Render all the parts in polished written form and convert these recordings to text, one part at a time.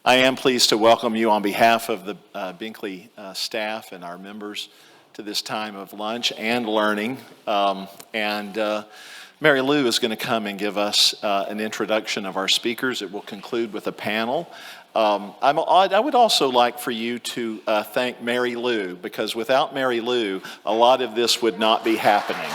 I am pleased to welcome you on behalf of the Binkley staff and our members to this time of lunch and learning. Mary Lou is going to come and give us an introduction of our speakers. It will conclude with a panel. I would also like for you to thank Mary Lou, because without Mary Lou, a lot of this would not be happening.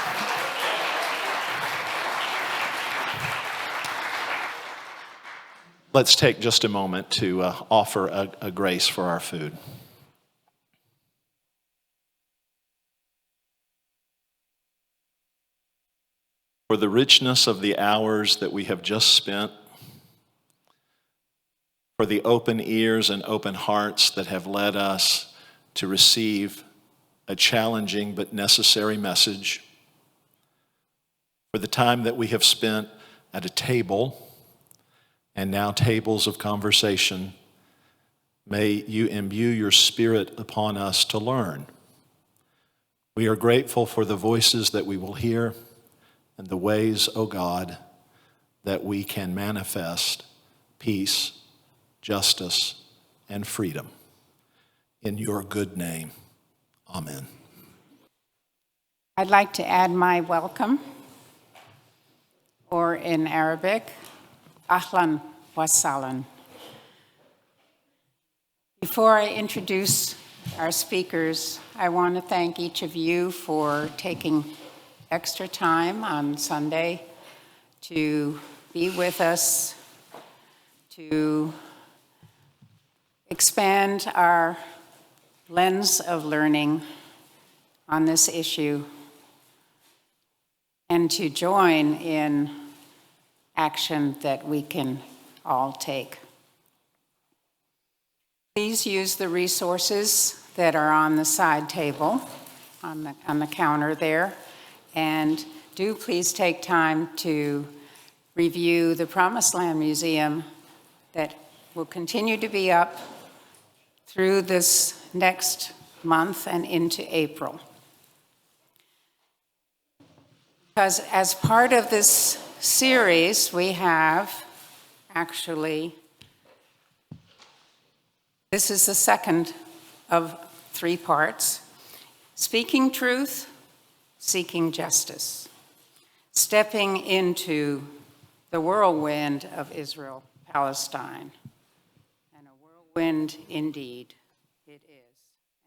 Let's take just a moment to offer a grace for our food. For the richness of the hours that we have just spent, for the open ears and open hearts that have led us to receive a challenging but necessary message, for the time that we have spent at a table and now tables of conversation, may you imbue your spirit upon us to learn. We are grateful for the voices that we will hear and the ways, O God, that we can manifest peace, justice, and freedom. In your good name, amen. I'd like to add my welcome, or in Arabic, Ahlan wa sahlan. Before I introduce our speakers, I want to thank each of you for taking extra time on Sunday to be with us, to expand our lens of learning on this issue, and to join in action that we can all take. Please use the resources that are on the side table, on the counter there, and do please take time to review the Promised Land Museum that will continue to be up through this next month and into April. Because as part of this series, we have this is the second of 3 parts: Speaking Truth, Seeking Justice, Stepping into the Whirlwind of Israel, Palestine. And a whirlwind indeed it is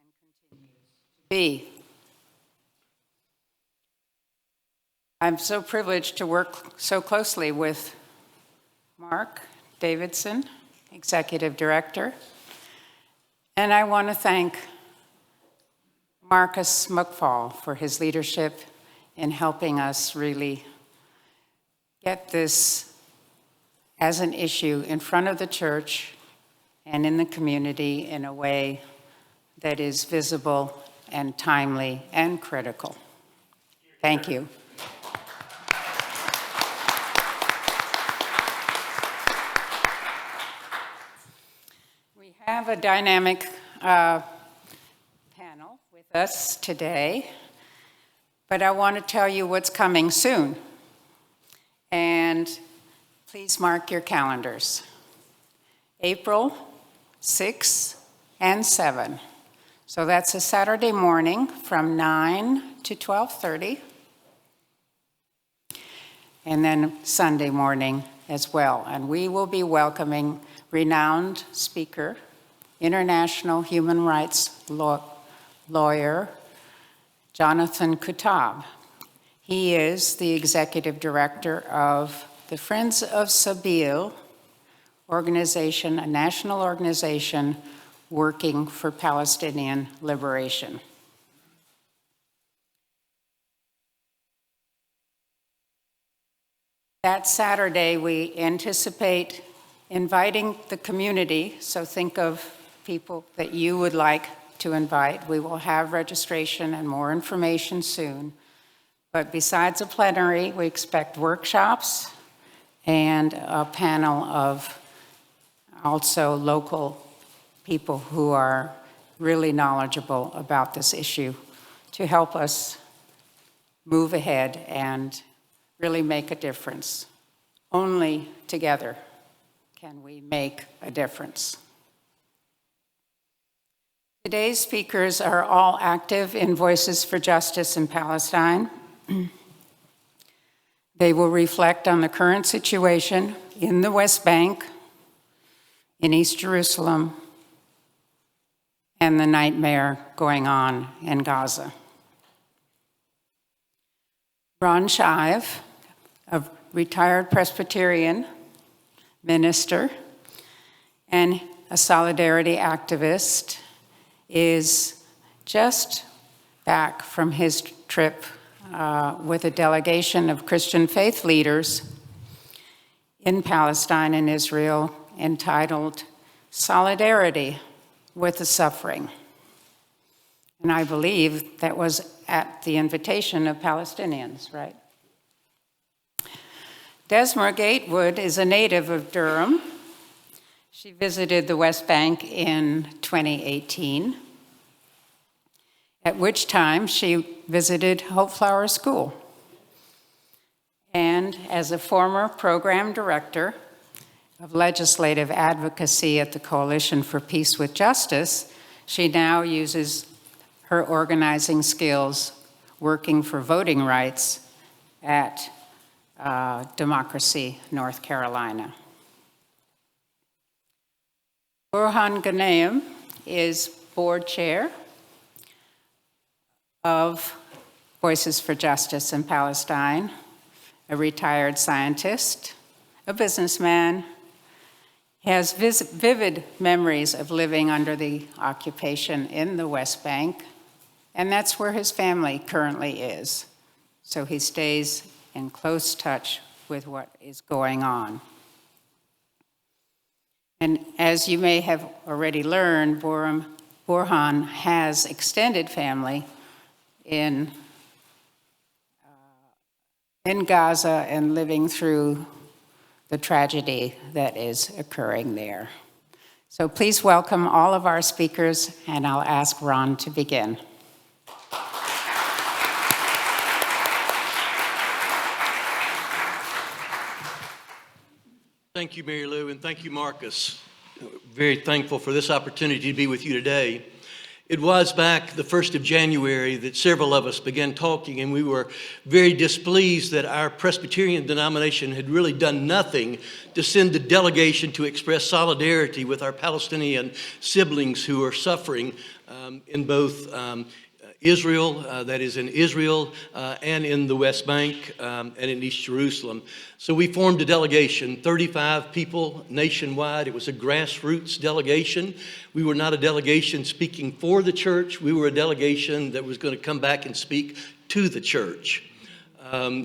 and continues to be. I'm so privileged to work so closely with Mark Davidson, Executive Director, and I want to thank Marcus Muckfall for his leadership in helping us really get this as an issue in front of the church and in the community in a way that is visible and timely and critical. Thank you. We have a dynamic panel with us today, but I want to tell you what's coming soon. And please mark your calendars. April 6 and 7. So that's a Saturday morning from 9 to 12:30. And then Sunday morning as well. And we will be welcoming renowned speaker, international human rights lawyer, Jonathan Kutab. He is the executive director of the Friends of Sabil organization, a national organization working for Palestinian liberation. That Saturday, we anticipate inviting the community, so think of people that you would like to invite. We will have registration and more information soon. But besides a plenary, we expect workshops and a panel of also local people who are really knowledgeable about this issue to help us move ahead and really make a difference. Only together can we make a difference. Today's speakers are all active in Voices for Justice in Palestine. They will reflect on the current situation in the West Bank, in East Jerusalem, and the nightmare going on in Gaza. Ron Shive, a retired Presbyterian minister and a solidarity activist, is just back from his trip with a delegation of Christian faith leaders in Palestine and Israel entitled Solidarity with the Suffering. And I believe that was at the invitation of Palestinians, right? Desmera Gatewood is a native of Durham. She visited the West Bank in 2018, at which time she visited Hope Flower School. And as a former program director of legislative advocacy at the Coalition for Peace with Justice, she now uses her organizing skills working for voting rights at Democracy, North Carolina. Burhan Ghanayem is board chair of Voices for Justice in Palestine, a retired scientist, a businessman. He has vivid memories of living under the occupation in the West Bank, and that's where his family currently is. So he stays in close touch with what is going on. And as you may have already learned, Burhan has extended family in Gaza and living through the tragedy that is occurring there. So please welcome all of our speakers, and I'll ask Ron to begin. Thank you, Mary Lou, and thank you, Marcus. Very thankful for this opportunity to be with you today. It was back the 1st of January that several of us began talking, and we were very displeased that our Presbyterian denomination had really done nothing to send a delegation to express solidarity with our Palestinian siblings who are suffering in both Israel, that is in Israel, and in the West Bank and in East Jerusalem. So we formed a delegation, 35 people nationwide. It was a grassroots delegation. We were not a delegation speaking for the church. We were a delegation that was going to come back and speak to the church.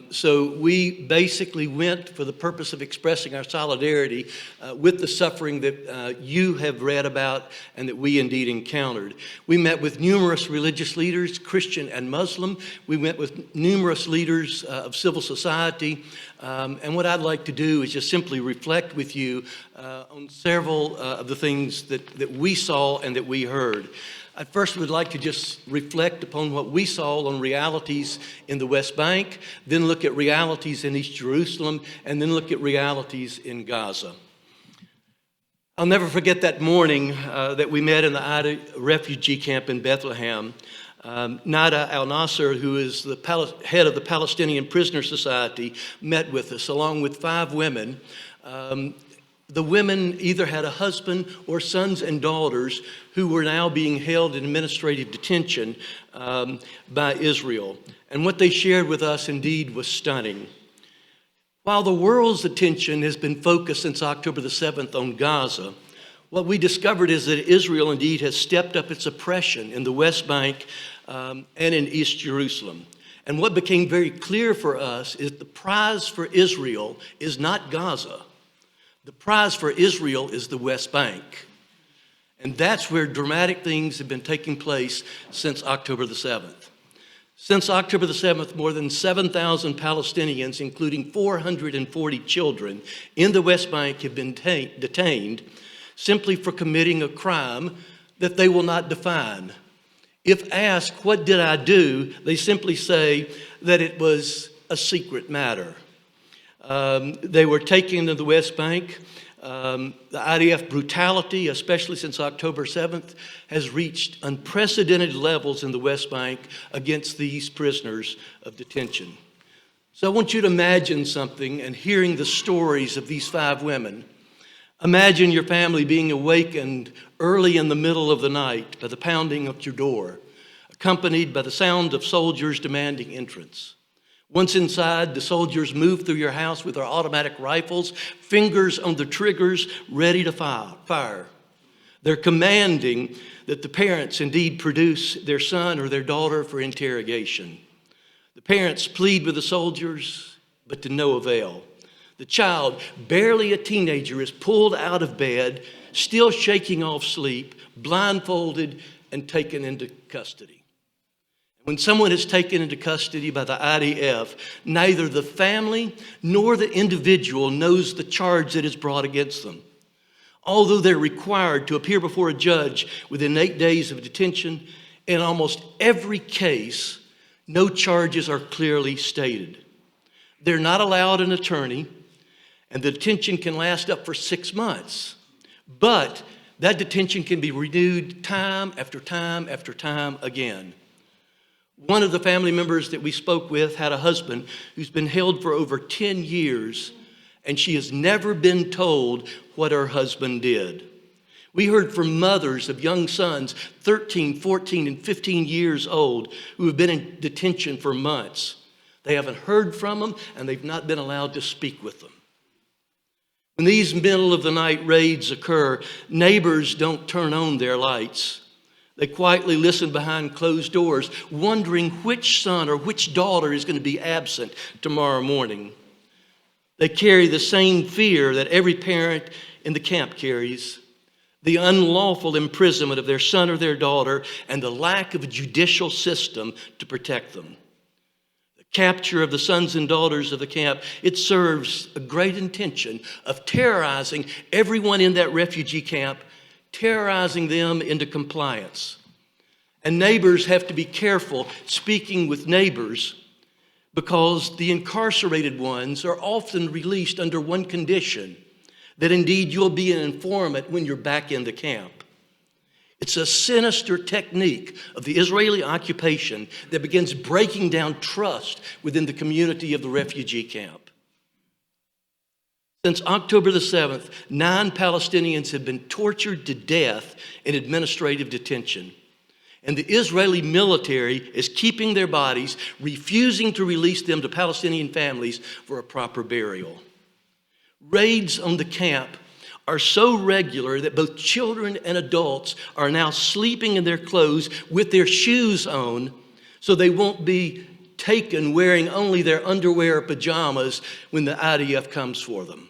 So we basically went for the purpose of expressing our solidarity with the suffering that you have read about and that we indeed encountered. We met with numerous religious leaders, Christian and Muslim. We met with numerous leaders of civil society. And what I'd like to do is just simply reflect with you on several of the things that we saw and that we heard. I first would like to just reflect upon what we saw on realities in the West Bank, then look at realities in East Jerusalem, and then look at realities in Gaza. I'll never forget that morning that we met in the Ida refugee camp in Bethlehem. Nada al-Nasser, who is the head of the Palestinian Prisoner Society, met with us along with 5 women. The women either had a husband or sons and daughters who were now being held in administrative detention by Israel. And what they shared with us indeed was stunning. While the world's attention has been focused since October the 7th on Gaza, what we discovered is that Israel indeed has stepped up its oppression in the West Bank and in East Jerusalem. And what became very clear for us is the prize for Israel is not Gaza. The prize for Israel is the West Bank. And that's where dramatic things have been taking place since October the 7th. Since October the 7th, more than 7,000 Palestinians, including 440 children, in the West Bank have been detained simply for committing a crime that they will not define. If asked, what did I do? They simply say that it was a secret matter. They were taken to the West Bank The IDF brutality, especially since October 7th, has reached unprecedented levels in the West Bank against these prisoners of detention. So I want you to imagine something and hearing the stories of these 5 women. Imagine your family being awakened early in the middle of the night by the pounding of your door, accompanied by the sound of soldiers demanding entrance. Once inside, the soldiers move through your house with their automatic rifles, fingers on the triggers, ready to fire. They're commanding that the parents indeed produce their son or their daughter for interrogation. The parents plead with the soldiers, but to no avail. The child, barely a teenager, is pulled out of bed, still shaking off sleep, blindfolded, and taken into custody. When someone is taken into custody by the IDF, neither the family nor the individual knows the charge that is brought against them. Although they're required to appear before a judge within 8 days of detention, in almost every case, no charges are clearly stated. They're not allowed an attorney, and the detention can last up for 6 months. But that detention can be renewed time after time after time again. One of the family members that we spoke with had a husband who's been held for over 10 years, and she has never been told what her husband did. We heard from mothers of young sons, 13, 14, and 15 years old, who have been in detention for months. They haven't heard from them, and they've not been allowed to speak with them. When these middle of the night raids occur, neighbors don't turn on their lights. They quietly listen behind closed doors, wondering which son or which daughter is going to be absent tomorrow morning. They carry the same fear that every parent in the camp carries: the unlawful imprisonment of their son or their daughter and the lack of a judicial system to protect them. The capture of the sons and daughters of the camp, it serves a great intention of terrorizing everyone in that refugee camp, terrorizing them into compliance. And neighbors have to be careful speaking with neighbors, because the incarcerated ones are often released under one condition: that indeed you'll be an informant when you're back in the camp. It's a sinister technique of the Israeli occupation that begins breaking down trust within the community of the refugee camp. Since October the 7th, 9 Palestinians have been tortured to death in administrative detention. And the Israeli military is keeping their bodies, refusing to release them to Palestinian families for a proper burial. Raids on the camp are so regular that both children and adults are now sleeping in their clothes with their shoes on, so they won't be taken wearing only their underwear or pajamas when the IDF comes for them.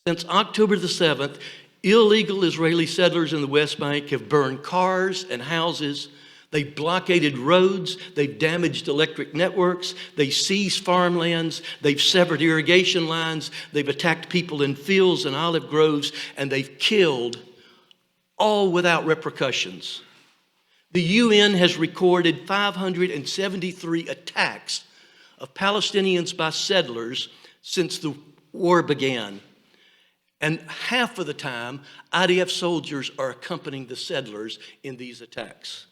Since October the 7th, illegal Israeli settlers in the West Bank have burned cars and houses. They've blockaded roads. They've damaged electric networks. They've seized farmlands. They've severed irrigation lines. They've attacked people in fields and olive groves, and they've killed, all without repercussions. The UN has recorded 573 attacks of Palestinians by settlers since the war began. And half of the time, IDF soldiers are accompanying the settlers in these attacks.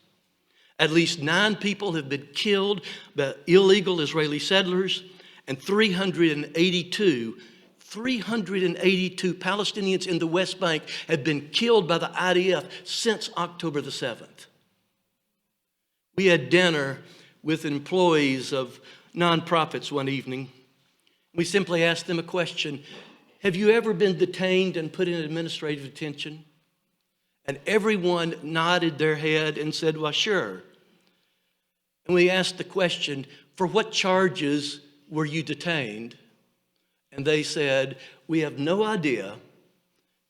At least 9 people have been killed by illegal Israeli settlers, and 382 Palestinians in the West Bank have been killed by the IDF since October the 7th. We had dinner with employees of nonprofits one evening. We simply asked them a question: have you ever been detained and put in administrative detention? And everyone nodded their head and said, well, sure. And we asked the question, for what charges were you detained? And they said, we have no idea.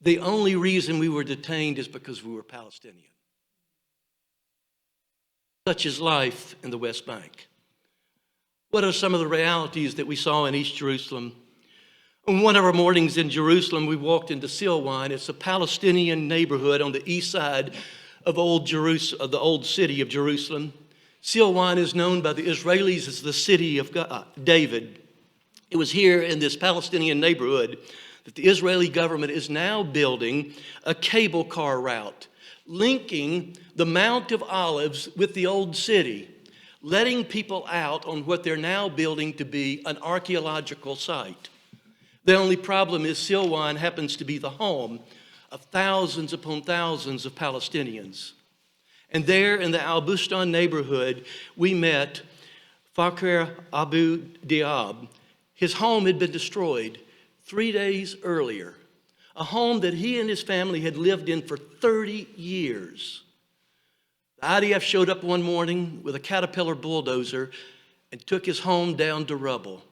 The only reason we were detained is because we were Palestinian. Such is life in the West Bank. What are some of the realities that we saw in East Jerusalem? On one of our mornings in Jerusalem, we walked into Silwan. It's a Palestinian neighborhood on the east side of the old city of Jerusalem. Silwan is known by the Israelis as the city of David. It was here in this Palestinian neighborhood that the Israeli government is now building a cable car route linking the Mount of Olives with the old city, letting people out on what they're now building to be an archaeological site. The only problem is Silwan happens to be the home of thousands upon thousands of Palestinians. And there in the Al Bustan neighborhood, we met Fakir Abu Diab. His home had been destroyed 3 days earlier, a home that he and his family had lived in for 30 years. The IDF showed up one morning with a Caterpillar bulldozer and took his home down to rubble.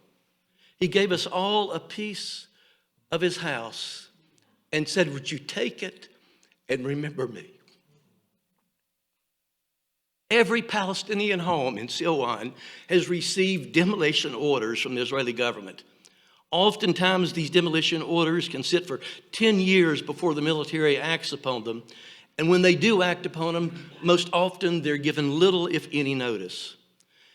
He gave us all a piece of his house and said, "Would you take it and remember me?" Every Palestinian home in Silwan has received demolition orders from the Israeli government. Oftentimes, these demolition orders can sit for 10 years before the military acts upon them. And when they do act upon them, most often they're given little, if any, notice.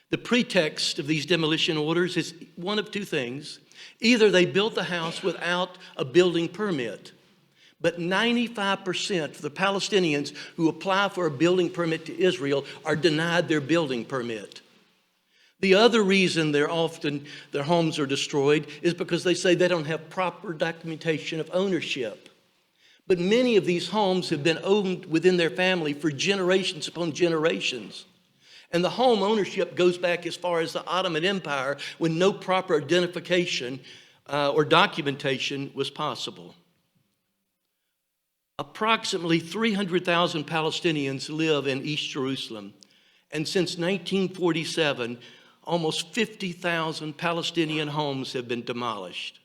The pretext of these demolition orders is one of two things. Either they built the house without a building permit, but 95% of the Palestinians who apply for a building permit to Israel are denied their building permit. The other reason their homes are destroyed is because they say they don't have proper documentation of ownership. But many of these homes have been owned within their family for generations upon generations. And the home ownership goes back as far as the Ottoman Empire, when no proper identification or documentation was possible. Approximately 300,000 Palestinians live in East Jerusalem, and since 1947, almost 50,000 Palestinian homes have been demolished.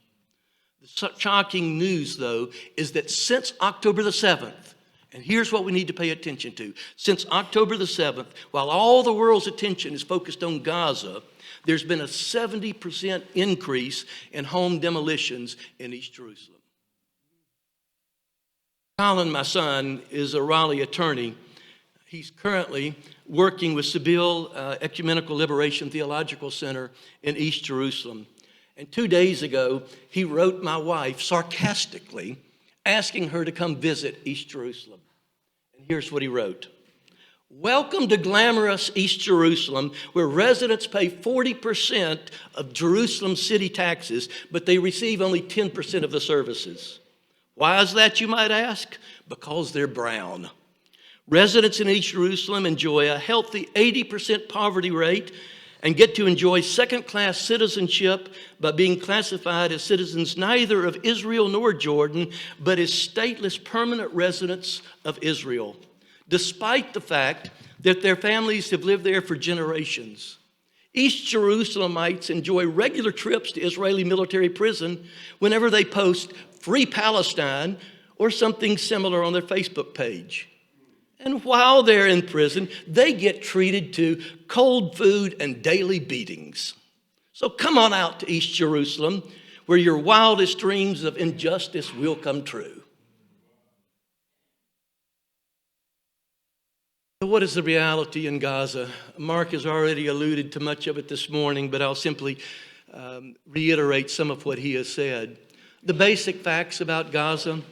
The shocking news, though, is that since October the 7th, and here's what we need to pay attention to. Since October the 7th, while all the world's attention is focused on Gaza, there's been a 70% increase in home demolitions in East Jerusalem. Colin, my son, is a Raleigh attorney. He's currently working with Sabeel Ecumenical Liberation Theological Center in East Jerusalem. And 2 days ago, he wrote my wife sarcastically, asking her to come visit East Jerusalem. And here's what he wrote. "Welcome to glamorous East Jerusalem, where residents pay 40% of Jerusalem city taxes, but they receive only 10% of the services. Why is that, you might ask? Because they're brown. Residents in East Jerusalem enjoy a healthy 80% poverty rate and get to enjoy second-class citizenship by being classified as citizens neither of Israel nor Jordan, but as stateless permanent residents of Israel, despite the fact that their families have lived there for generations. East Jerusalemites enjoy regular trips to Israeli military prison whenever they post Free Palestine or something similar on their Facebook page. And while they're in prison, they get treated to cold food and daily beatings. So come on out to East Jerusalem, where your wildest dreams of injustice will come true." So what is the reality in Gaza? Mark has already alluded to much of it this morning, but I'll simply reiterate some of what he has said. The basic facts about Gaza.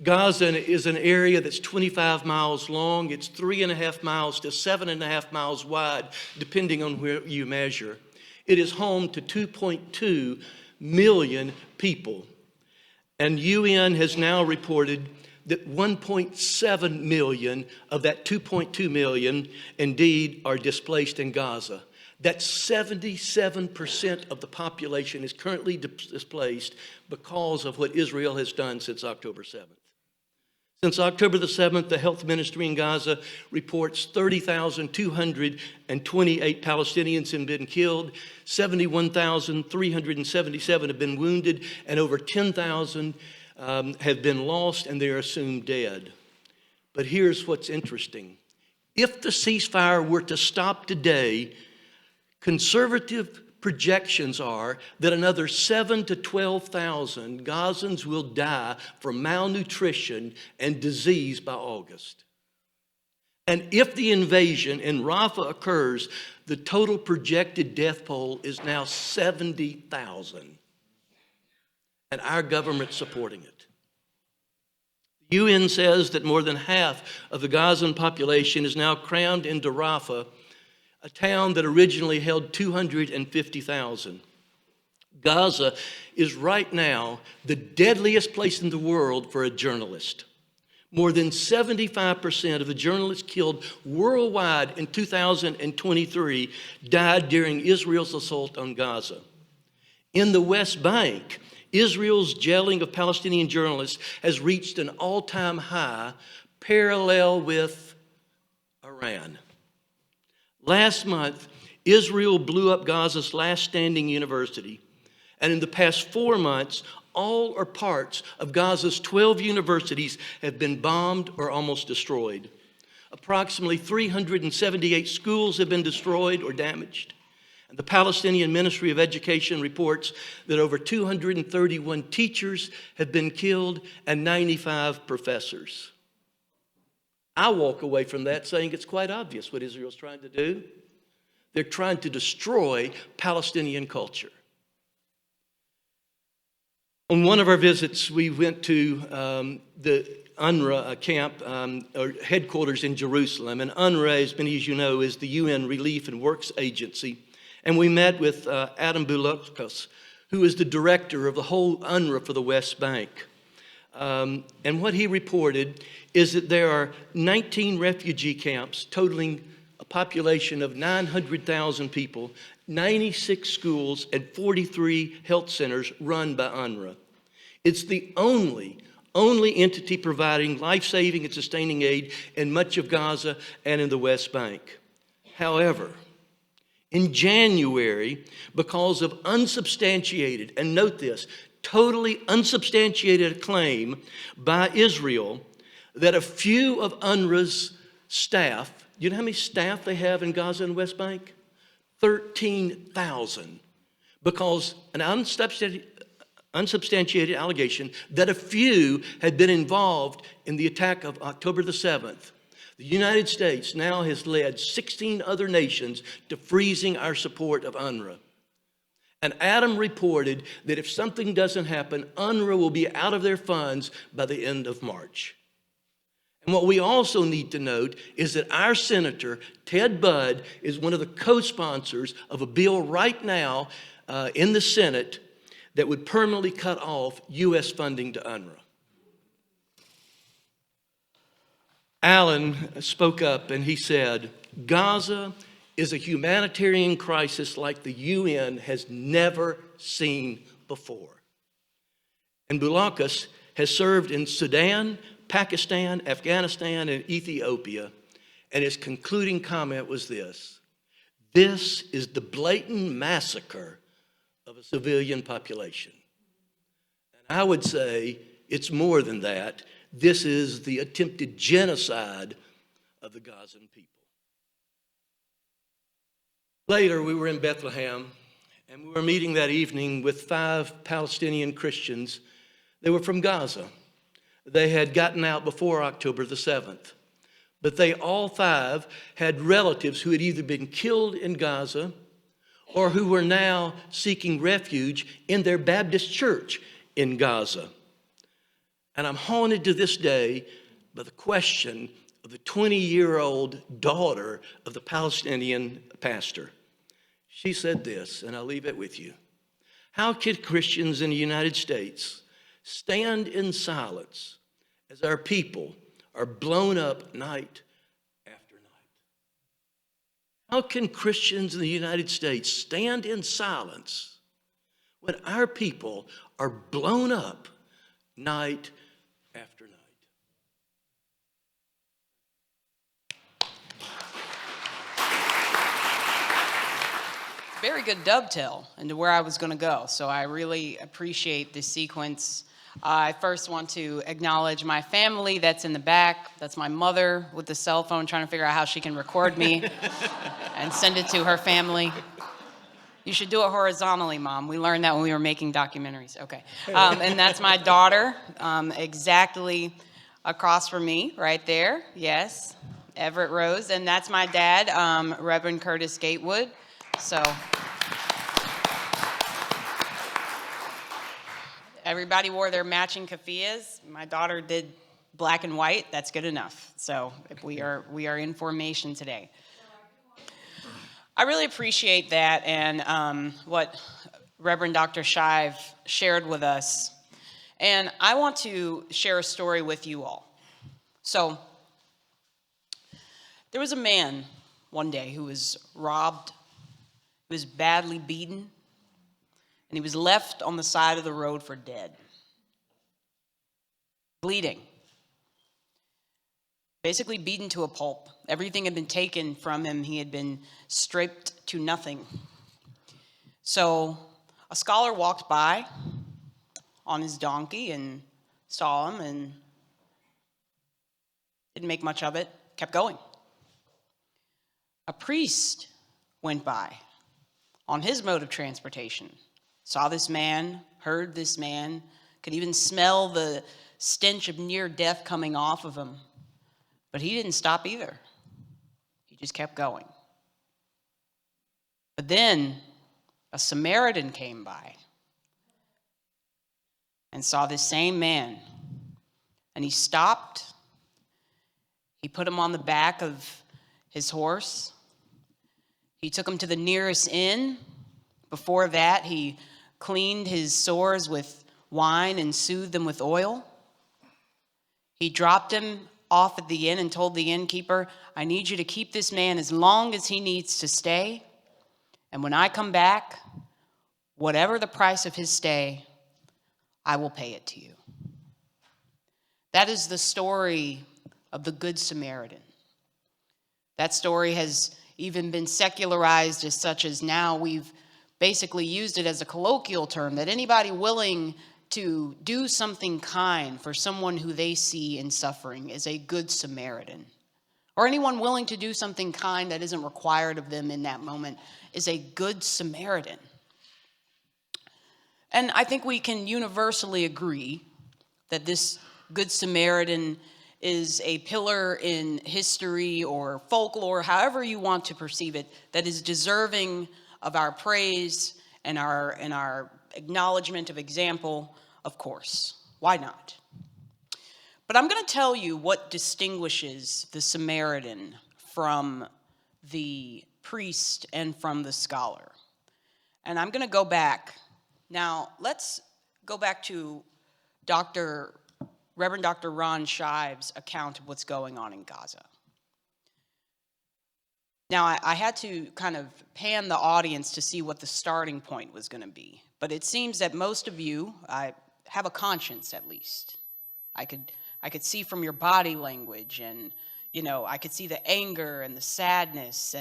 Gaza is an area that's 25 miles long. It's 3.5 miles to 7.5 miles wide, depending on where you measure. It is home to 2.2 million people. And UN has now reported that 1.7 million of that 2.2 million indeed are displaced in Gaza. That's 77% of the population is currently displaced because of what Israel has done since October 7th. Since October the 7th, the health ministry in Gaza reports 30,228 Palestinians have been killed, 71,377 have been wounded, and over 10,000 have been lost, and they are assumed dead. But here's what's interesting. If the ceasefire were to stop today, conservative projections are that another 7,000 to 12,000 Gazans will die from malnutrition and disease by August. And if the invasion in Rafah occurs, the total projected death toll is now 70,000. and our government supporting it. The UN says that more than half of the Gazan population is now crammed into Rafah, a town that originally held 250,000. Gaza is right now the deadliest place in the world for a journalist. More than 75% of the journalists killed worldwide in 2023 died during Israel's assault on Gaza. In the West Bank, Israel's jailing of Palestinian journalists has reached an all-time high, parallel with Iran. Last month, Israel blew up Gaza's last standing university, and in the past 4 months, all or parts of Gaza's 12 universities have been bombed or almost destroyed. Approximately 378 schools have been destroyed or damaged. And the Palestinian Ministry of Education reports that over 231 teachers have been killed and 95 professors. I walk away from that saying it's quite obvious what Israel's trying to do. They're trying to destroy Palestinian culture. On one of our visits, we went to the UNRWA camp, or headquarters in Jerusalem. And UNRWA, as many as you know, is the UN Relief and Works Agency. And we met with Adam Bouloukas, who is the director of the whole UNRWA for the West Bank. And what he reported is that there are 19 refugee camps totaling a population of 900,000 people, 96 schools, and 43 health centers run by UNRWA. It's the only entity providing life-saving and sustaining aid in much of Gaza and in the West Bank. However, in January, because of unsubstantiated, and note this, totally unsubstantiated claim by Israel that a few of UNRWA's staff, you know how many staff they have in Gaza and West Bank? 13,000. Because an unsubstantiated allegation that a few had been involved in the attack of October the 7th. The United States now has led 16 other nations to freezing our support of UNRWA. And Adam reported that if something doesn't happen, UNRWA will be out of their funds by the end of March. And what we also need to note is that our Senator, Ted Budd, is one of the co-sponsors of a bill right now in the Senate that would permanently cut off U.S. funding to UNRWA. Alan spoke up and he said, Gaza is a humanitarian crisis like the UN has never seen before. And Bouloukas has served in Sudan, Pakistan, Afghanistan, and Ethiopia. And his concluding comment was this: this is the blatant massacre of a civilian population. And I would say it's more than that. This is the attempted genocide of the Gazan people. Later, we were in Bethlehem, and we were meeting that evening with 5 Palestinian Christians. They were from Gaza. They had gotten out before October the 7th. But they all 5 had relatives who had either been killed in Gaza or who were now seeking refuge in their Baptist church in Gaza. And I'm haunted to this day by the question of the 20-year-old daughter of the Palestinian pastor. She said this, and I'll leave it with you. How can Christians in the United States stand in silence as our people are blown up night after night? How can Christians in the United States stand in silence when our people are blown up night after night? Very good dovetail into where I was going to go. So I really appreciate this sequence. I first want to acknowledge my family that's in the back. That's my mother with the cell phone trying to figure out how she can record me and send it to her family. You should do it horizontally, Mom. We learned that when we were making documentaries. Okay. And that's my daughter, exactly across from me, right there. Yes, Everett Rose. And that's my dad, Reverend Curtis Gatewood. So Everybody wore their matching keffiyehs. My daughter did black and white. That's good enough. So if we are in formation today. I really appreciate that and what Reverend Dr. Shive shared with us. And I want to share a story with you all. So there was a man one day who was robbed, he was badly beaten, and he was left on the side of the road for dead, bleeding, basically beaten to a pulp. Everything had been taken from him. He had been stripped to nothing. So a scholar walked by on his donkey and saw him and didn't make much of it, kept going. A priest went by on his mode of transportation, saw this man, heard this man, could even smell the stench of near death coming off of him. But he didn't stop either. He just kept going. But then a Samaritan came by and saw this same man. And he stopped. He put him on the back of his horse. He took him to the nearest inn. Before that, he cleaned his sores with wine and soothed them with oil. He dropped him off at the inn and told the innkeeper, I need you to keep this man as long as he needs to stay. And when I come back, whatever the price of his stay, I will pay it to you. That is the story of the Good Samaritan. That story has even been secularized as such as now we've basically used it as a colloquial term, that anybody willing to do something kind for someone who they see in suffering is a good Samaritan. Or anyone willing to do something kind that isn't required of them in that moment is a good Samaritan. And I think we can universally agree that this Good Samaritan is a pillar in history or folklore, however you want to perceive it, that is deserving of our praise and our acknowledgement of example, of course. Why not? But I'm going to tell you what distinguishes the Samaritan from the priest and from the scholar. And I'm going to go back. Now, let's go back to Reverend Dr. Ron Shive's account of what's going on in Gaza. Now, I had to kind of pan the audience to see what the starting point was going to be. But it seems that most of you have a conscience, at least. I could see from your body language, and I could see the anger and the sadness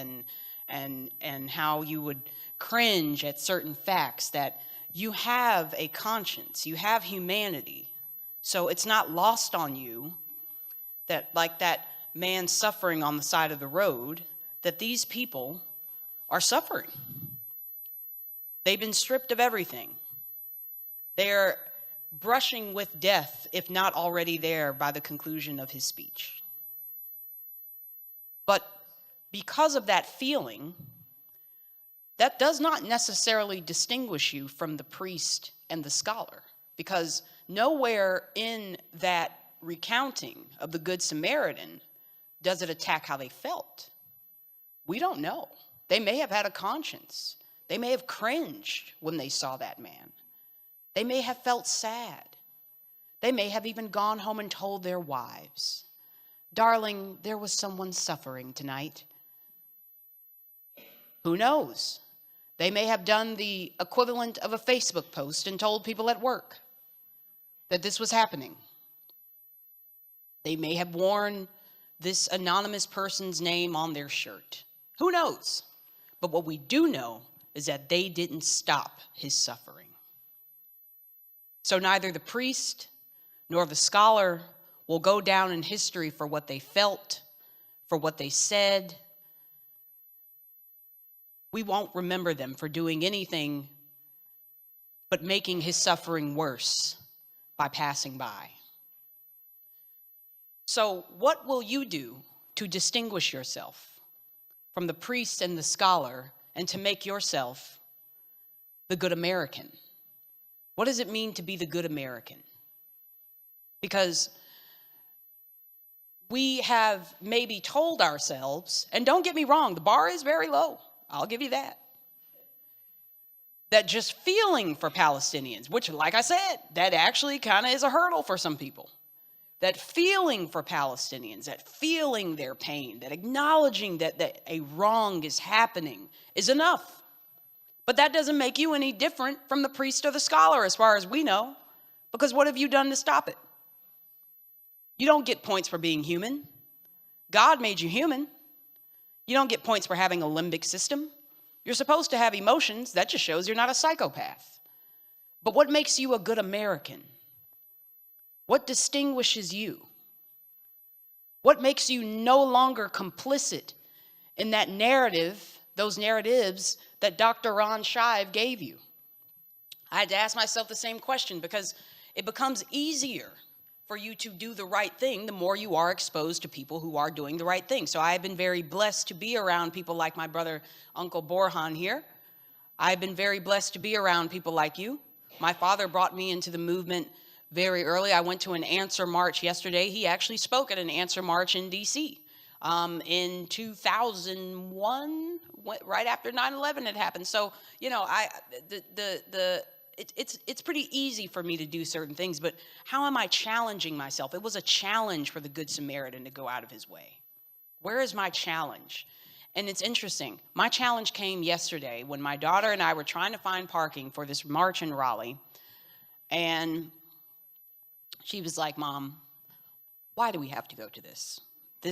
and how you would cringe at certain facts, that you have a conscience, you have humanity. So it's not lost on you that, like that man suffering on the side of the road, that these people are suffering. They've been stripped of everything. They're brushing with death, if not already there, by the conclusion of his speech. But because of that feeling, that does not necessarily distinguish you from the priest and the scholar, because nowhere in that recounting of the Good Samaritan does it attack how they felt. We don't know. They may have had a conscience. They may have cringed when they saw that man. They may have felt sad. They may have even gone home and told their wives, darling, there was someone suffering tonight. Who knows? They may have done the equivalent of a Facebook post and told people at work that this was happening. They may have worn this anonymous person's name on their shirt. Who knows? But what we do know is that they didn't stop his suffering. So neither the priest nor the scholar will go down in history for what they felt, for what they said. We won't remember them for doing anything but making his suffering worse by passing by. So what will you do to distinguish yourself from the priest and the scholar, and to make yourself the good American? What does it mean to be the good American? Because we have maybe told ourselves, and don't get me wrong, the bar is very low. I'll give you that. That just feeling for Palestinians, which, like I said, that actually kind of is a hurdle for some people. That feeling for Palestinians, that feeling their pain, that acknowledging that a wrong is happening is enough. But that doesn't make you any different from the priest or the scholar, as far as we know, because what have you done to stop it? You don't get points for being human. God made you human. You don't get points for having a limbic system. You're supposed to have emotions. That just shows you're not a psychopath. But what makes you a good American? What distinguishes you? What makes you no longer complicit in that narrative, those narratives that Dr. Ron Shive gave you? I had to ask myself the same question, because it becomes easier for you to do the right thing the more you are exposed to people who are doing the right thing. So I have been very blessed to be around people like my brother, Uncle Burhan here. I've been very blessed to be around people like you. My father brought me into the movement very early. I went to an answer march yesterday. He actually spoke at an answer march in DC in 2001, right after 9/11 had happened. So, you know, it's pretty easy for me to do certain things, but how am I challenging myself? It was a challenge for the Good Samaritan to go out of his way. Where is my challenge? And it's interesting. My challenge came yesterday when my daughter and I were trying to find parking for this march in Raleigh. And she was like, Mom, why do we have to go to this? That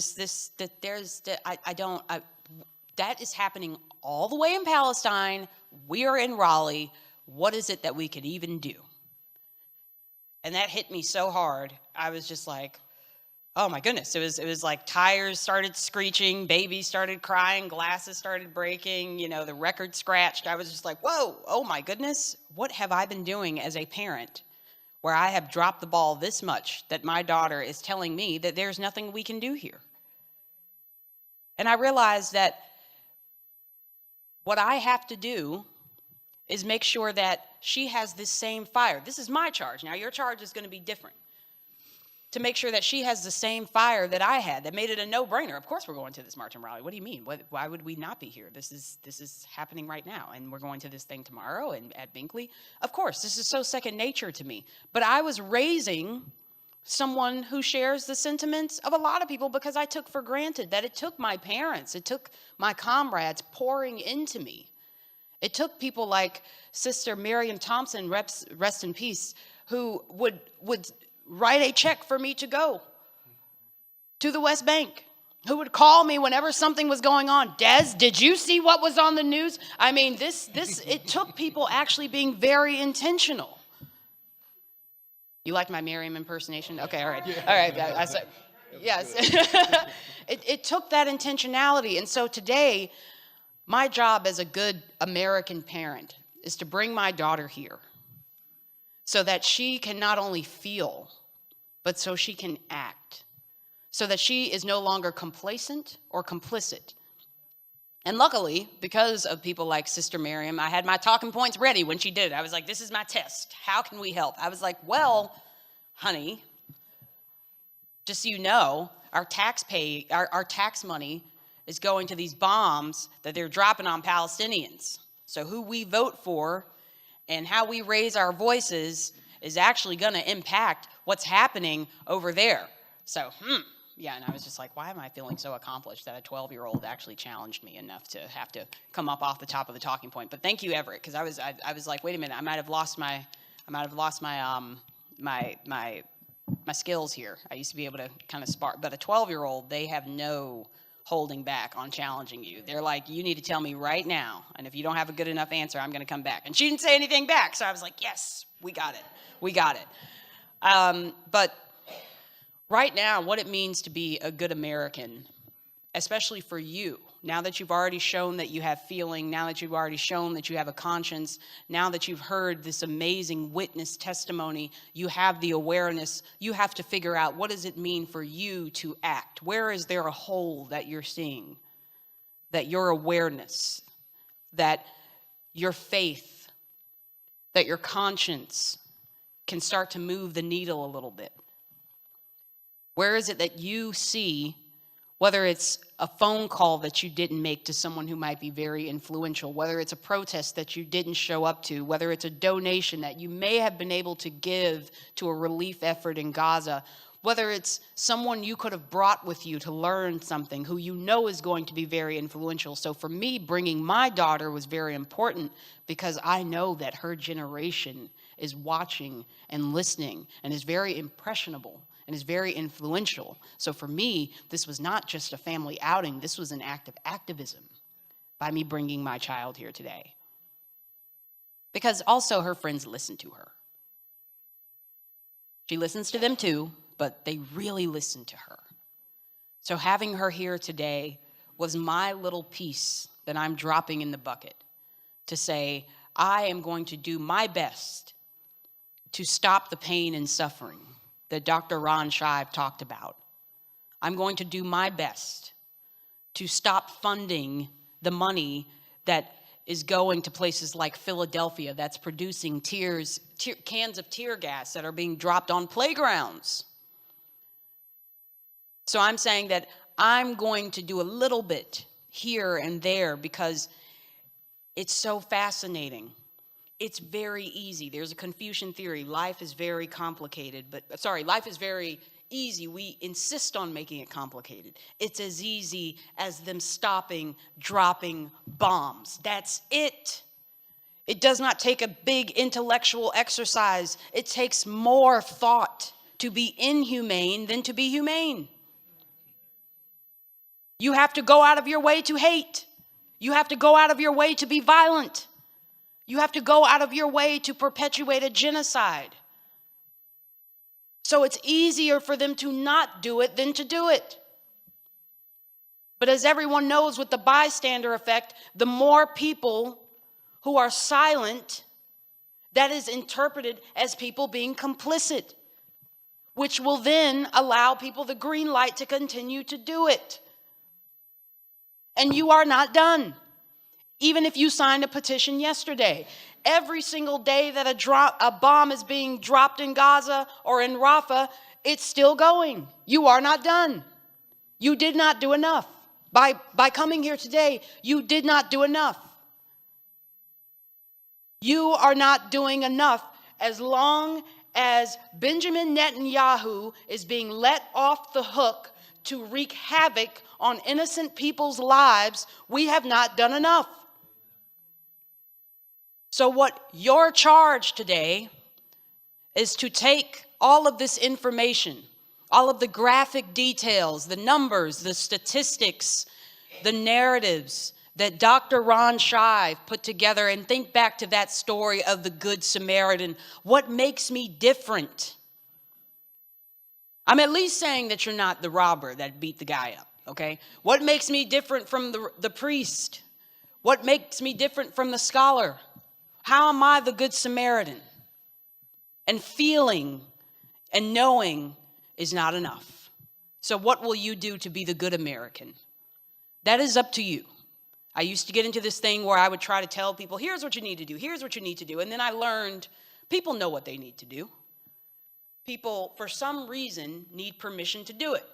is happening all the way in Palestine. We are in Raleigh. What is it that we could even do? And that hit me so hard. I was just like, oh my goodness. It was like tires started screeching, babies started crying, glasses started breaking, you know, the record scratched. I was just like, whoa, oh my goodness. What have I been doing as a parent where I have dropped the ball this much that my daughter is telling me that there's nothing we can do here? And I realized that what I have to do is make sure that she has this same fire. This is my charge. Now, your charge is going to be different. To make sure that she has the same fire that I had, that made it a no-brainer. Of course we're going to this march in Raleigh. What do you mean? Why would we not be here? This is happening right now, and we're going to this thing tomorrow and at Binkley. Of course, this is so second nature to me. But I was raising someone who shares the sentiments of a lot of people, because I took for granted that it took my parents, it took my comrades pouring into me. It took people like Sister Miriam Thompson, rest in peace, who would write a check for me to go to the West Bank, who would call me whenever something was going on. Des, did you see what was on the news? I mean, it took people actually being very intentional. You like my Miriam impersonation? Okay, all right. All right, I said, yes. It took that intentionality. And so today, my job as a good American parent is to bring my daughter here so that she can not only feel, but so she can act, so that she is no longer complacent or complicit. And luckily, because of people like Sister Miriam, I had my talking points ready when she did it. I was like, this is my test. How can we help? I was like, well, honey, just so you know, our tax money is going to these bombs that they're dropping on Palestinians. So who we vote for and how we raise our voices is actually going to impact what's happening over there. So, yeah, and I was just like, why am I feeling so accomplished that a 12-year-old actually challenged me enough to have to come up off the top of the talking point? But thank you, Everett, because I was like, wait a minute, I might have lost my skills here. I used to be able to kind of spark, but a 12-year-old, they have no holding back on challenging you. They're like, you need to tell me right now, and if you don't have a good enough answer, I'm going to come back. And she didn't say anything back, so I was like, yes, we got it. But right now, what it means to be a good American, especially for you, now that you've already shown that you have feeling, now that you've already shown that you have a conscience, now that you've heard this amazing witness testimony, you have the awareness, you have to figure out, what does it mean for you to act? Where is there a hole that you're seeing? That your awareness, that your faith, that your conscience can start to move the needle a little bit? Where is it that you see, whether it's a phone call that you didn't make to someone who might be very influential, whether it's a protest that you didn't show up to, whether it's a donation that you may have been able to give to a relief effort in Gaza, whether it's someone you could have brought with you to learn something who you know is going to be very influential. So for me, bringing my daughter was very important because I know that her generation is watching and listening and is very impressionable and is very influential. So for me, this was not just a family outing. This was an act of activism by me bringing my child here today. Because also her friends listen to her. She listens to them too, but they really listen to her. So having her here today was my little piece that I'm dropping in the bucket to say, I am going to do my best to stop the pain and suffering that Dr. Ron Shive talked about. I'm going to do my best to stop funding the money that is going to places like Philadelphia that's producing cans of tear gas that are being dropped on playgrounds. So I'm saying that I'm going to do a little bit here and there because it's so fascinating. It's very easy. There's a Confucian theory. Life is very complicated, life is very easy. We insist on making it complicated. It's as easy as them dropping bombs. That's it. It does not take a big intellectual exercise. It takes more thought to be inhumane than to be humane. You have to go out of your way to hate. You have to go out of your way to be violent. You have to go out of your way to perpetuate a genocide. So it's easier for them to not do it than to do it. But as everyone knows with the bystander effect, the more people who are silent, that is interpreted as people being complicit, which will then allow people the green light to continue to do it. And you are not done. Even if you signed a petition yesterday, every single day that a bomb is being dropped in Gaza or in Rafah, it's still going. You are not done. You did not do enough. By coming here today, you did not do enough. You are not doing enough as long as Benjamin Netanyahu is being let off the hook to wreak havoc on innocent people's lives. We have not done enough. So what your charge today is to take all of this information, all of the graphic details, the numbers, the statistics, the narratives that Dr. Ron Shive put together and think back to that story of the Good Samaritan. What makes me different? I'm at least saying that you're not the robber that beat the guy up, okay? What makes me different from the priest? What makes me different from the scholar? How am I the Good Samaritan? And feeling and knowing is not enough. So what will you do to be the good American? That is up to you. I used to get into this thing where I would try to tell people, here's what you need to do, here's what you need to do. And then I learned people know what they need to do. People, for some reason, need permission to do it.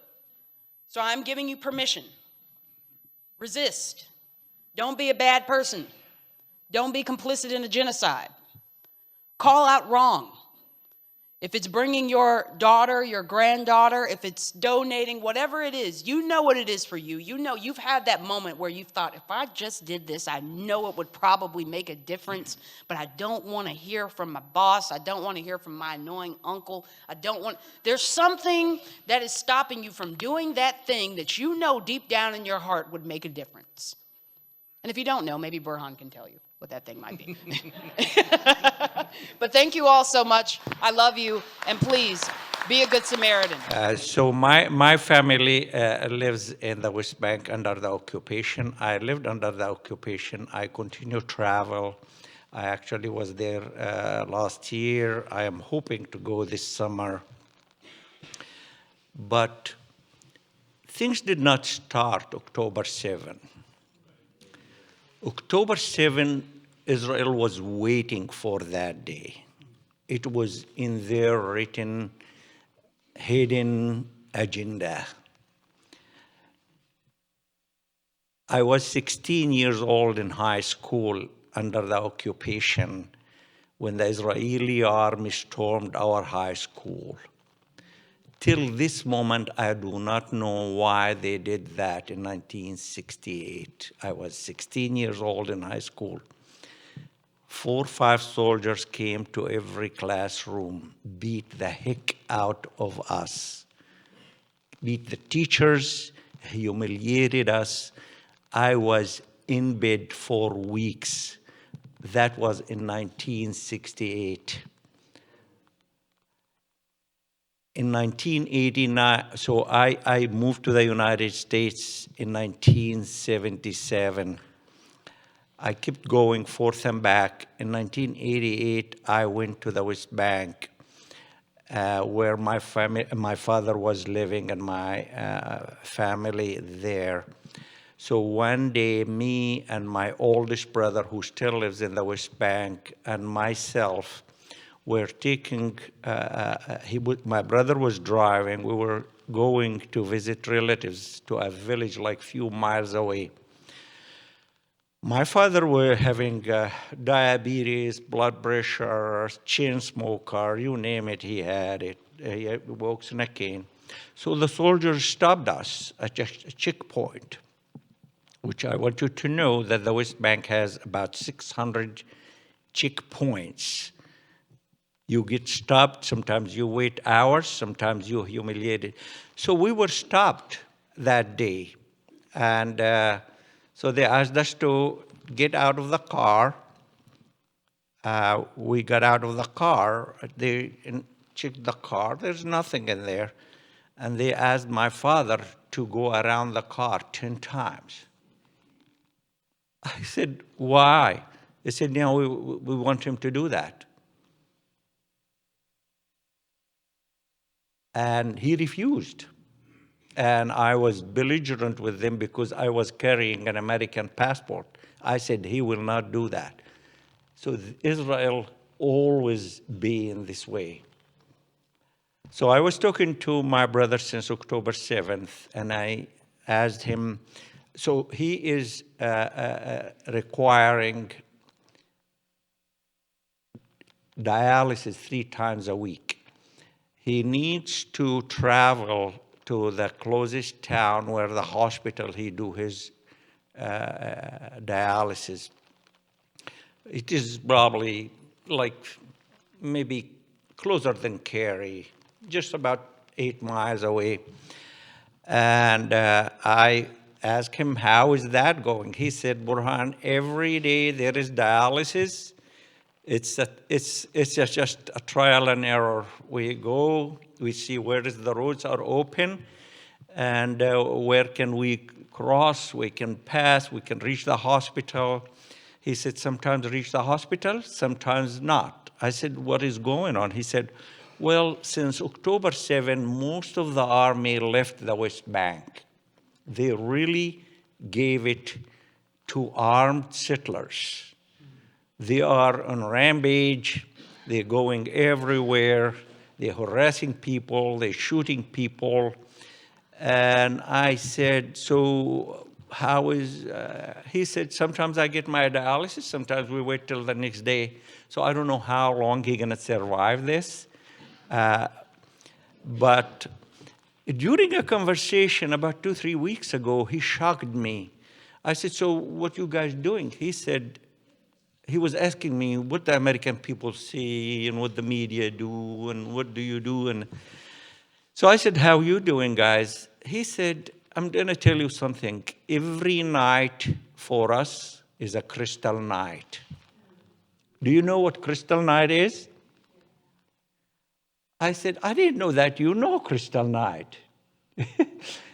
So I'm giving you permission. Resist. Don't be a bad person. Don't be complicit in a genocide. Call out wrong. If it's bringing your daughter, your granddaughter, if it's donating, whatever it is, you know what it is for you. You know you've had that moment where you've thought, if I just did this, I know it would probably make a difference, but I don't want to hear from my boss. I don't want to hear from my annoying uncle. There's something that is stopping you from doing that thing that you know deep down in your heart would make a difference. And if you don't know, maybe Burhan can tell you what that thing might be. But thank you all so much. I love you, and please be a good Samaritan. So my family lives in the West Bank under the occupation. I lived under the occupation. I continue to travel. I actually was there last year. I am hoping to go this summer. But things did not start October 7. October 7 Israel was waiting for that day. It was in their written, hidden agenda. I was 16 years old in high school under the occupation when the Israeli army stormed our high school. Till this moment, I do not know why they did that in 1968. I was 16 years old in high school. 4 or 5 soldiers came to every classroom, beat the heck out of us, beat the teachers, humiliated us. I was in bed for weeks. That was in 1968. In 1989, so I moved to the United States in 1977. I kept going forth and back. In 1988, I went to the West Bank, where my father was living and my family there. So one day, me and my oldest brother, who still lives in the West Bank, and myself were taking, my brother was driving, we were going to visit relatives to a village like few miles away. My father was having diabetes, blood pressure, chain smoker, you name it, he had it. He walks in a cane. So the soldiers stopped us at a checkpoint, which I want you to know that the West Bank has about 600 checkpoints. You get stopped, sometimes you wait hours, sometimes you're humiliated. So we were stopped that day. And so they asked us to get out of the car. We got out of the car. They checked the car. There's nothing in there. And they asked my father to go around the car 10 times. I said, why? They said, we want him to do that. And he refused. And I was belligerent with them because I was carrying an American passport. I said, he will not do that. So Israel always been this way. So I was talking to my brother since October 7th, and I asked him, so he is requiring dialysis 3 times a week. He needs to travel to the closest town where the hospital he do his dialysis. It is probably like maybe closer than Cary, just about 8 miles away. And I asked him, how is that going? He said, Burhan, every day there is dialysis. It's just a trial and error. We go, we see where the roads are open, and where can we cross, we can pass, we can reach the hospital. He said, sometimes reach the hospital, sometimes not. I said, what is going on? He said, well, since October 7, most of the army left the West Bank. They really gave it to armed settlers. They are on rampage, they're going everywhere, they're harassing people, they're shooting people. And I said, so how is, he said, sometimes I get my dialysis, sometimes we wait till the next day. So I don't know how long he's gonna survive this. But during a conversation about 2-3 weeks ago, he shocked me. I said, so what you guys doing? He said, he was asking me what the American people say and what the media do and what do you do. And so I said, how you doing, guys? He said, I'm going to tell you something. Every night for us is a crystal night. Do you know what crystal night is? I said, I didn't know that you know crystal night.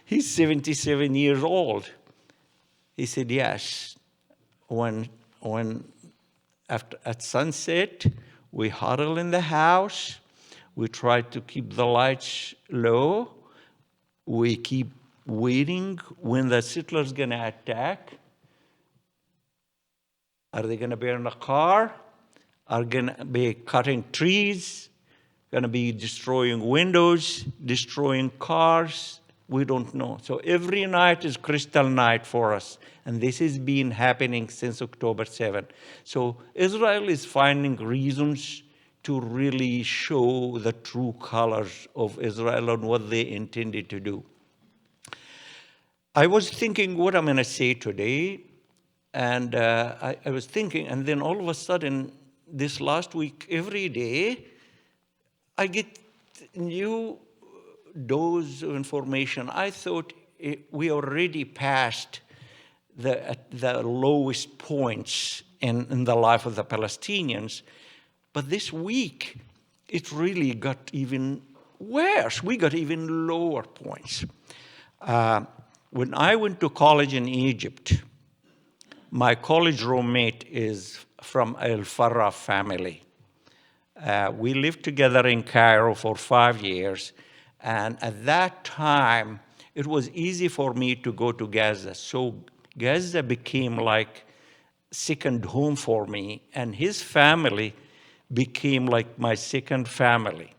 He's 77 years old. He said, yes. At sunset, we huddle in the house. We try to keep the lights low. We keep waiting when the settler's gonna attack. Are they going to burn a car? Are going to be cutting trees? Going to be destroying windows, destroying cars? We don't know. So every night is crystal night for us. And this has been happening since October 7. So Israel is finding reasons to really show the true colors of Israel and what they intended to do. I was thinking what I'm going to say today, and I was thinking, and then all of a sudden, this last week, every day, I get new dose of information. I thought we already passed the lowest points in the life of the Palestinians, but this week, it really got even worse. We got even lower points. When I went to college in Egypt, my college roommate is from Al Farah family. We lived together in Cairo for 5 years, and at that time, it was easy for me to go to Gaza. So Gaza became like second home for me, and his family became like my second family.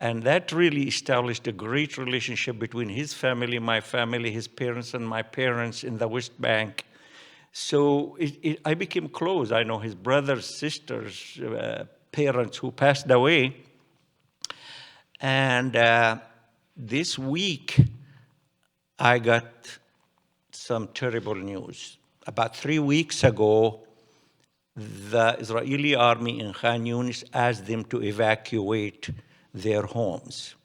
And that really established a great relationship between his family, my family, his parents, and my parents in the West Bank. So I became close. I know his brothers, sisters, parents who passed away. And this week, I got some terrible news. About 3 weeks ago, the Israeli army in Khan Yunis asked them to evacuate their homes.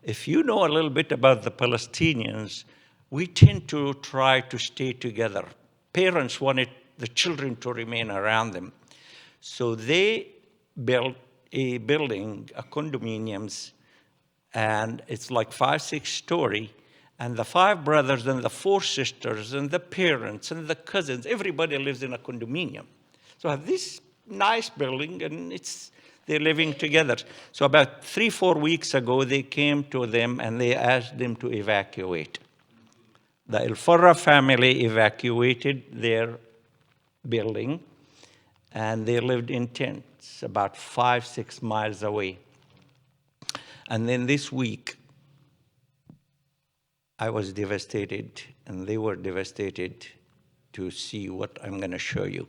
If you know a little bit about the Palestinians, we tend to try to stay together. Parents wanted the children to remain around them. So they built a building, a condominiums, and it's like 5-6 story. And the 5 brothers and the 4 sisters and the parents and the cousins, everybody lives in a condominium. So I have this nice building, and they're living together. So about 3-4 weeks ago, they came to them and they asked them to evacuate. The Al Farah family evacuated their building, and they lived in tents about 5-6 miles away. And then this week, I was devastated, and they were devastated to see what I'm going to show you.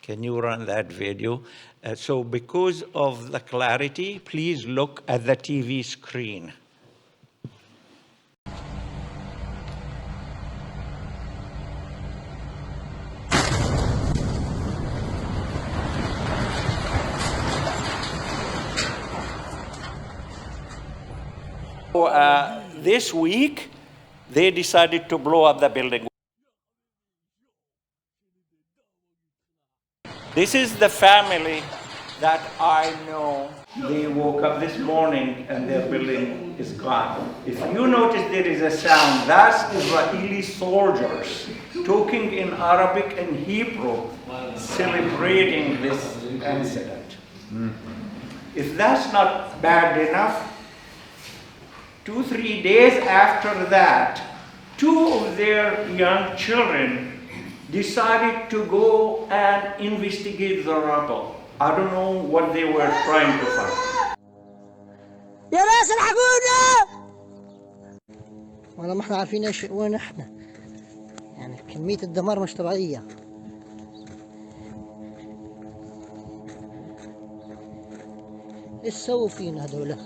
Can you run that video? So because of the clarity, please look at the TV screen. So, this week, they decided to blow up the building. This is the family that I know. They woke up this morning and their building is gone. If you notice there is a sound, that's Israeli soldiers talking in Arabic and Hebrew, celebrating this incident. If that's not bad enough, 2-3 days after that, 2 of their young children decided to go and investigate the rubble. I don't know what they were trying to find. يا ناس الحقونا! والله ما احنا عارفين ايش وين احنا. يعني كمية الدمار مش طبيعية. ايش سووا فينا هذولا؟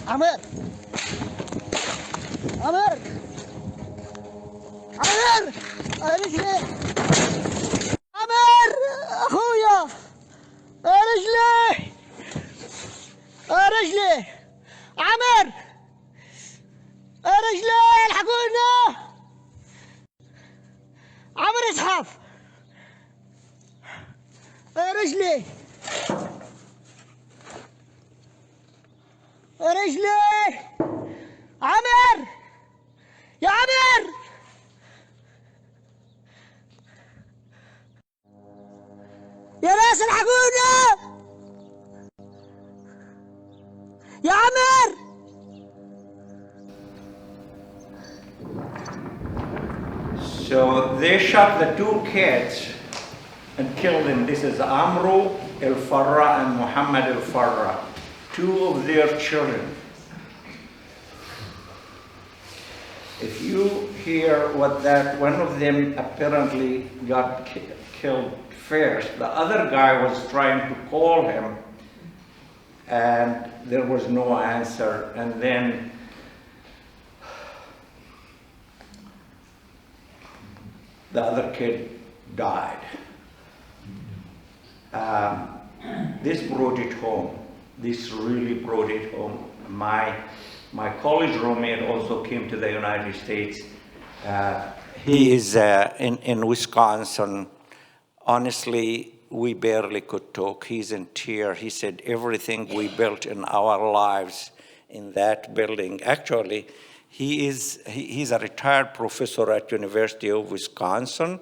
عمر! عمر! عمر! رجلي! عمر! اخويا! رجلي! رجلي! عمر! رجلي! الحقونا! عمر اسحف! رجلي! رجلي! عمر! يا عمر! يا ناس الحقونا! يا عمر! So they shot the two kids and killed them. This is Amru El-Farra and Muhammad El-Farra, two of their children. If you hear what that, one of them apparently got killed first. The other guy was trying to call him and there was no answer. And then the other kid died. This brought it home. This really brought it home. My college roommate also came to the United States. He is in Wisconsin. Honestly, we barely could talk. He's in tears. He said everything we built in our lives in that building. Actually, he's a retired professor at University of Wisconsin,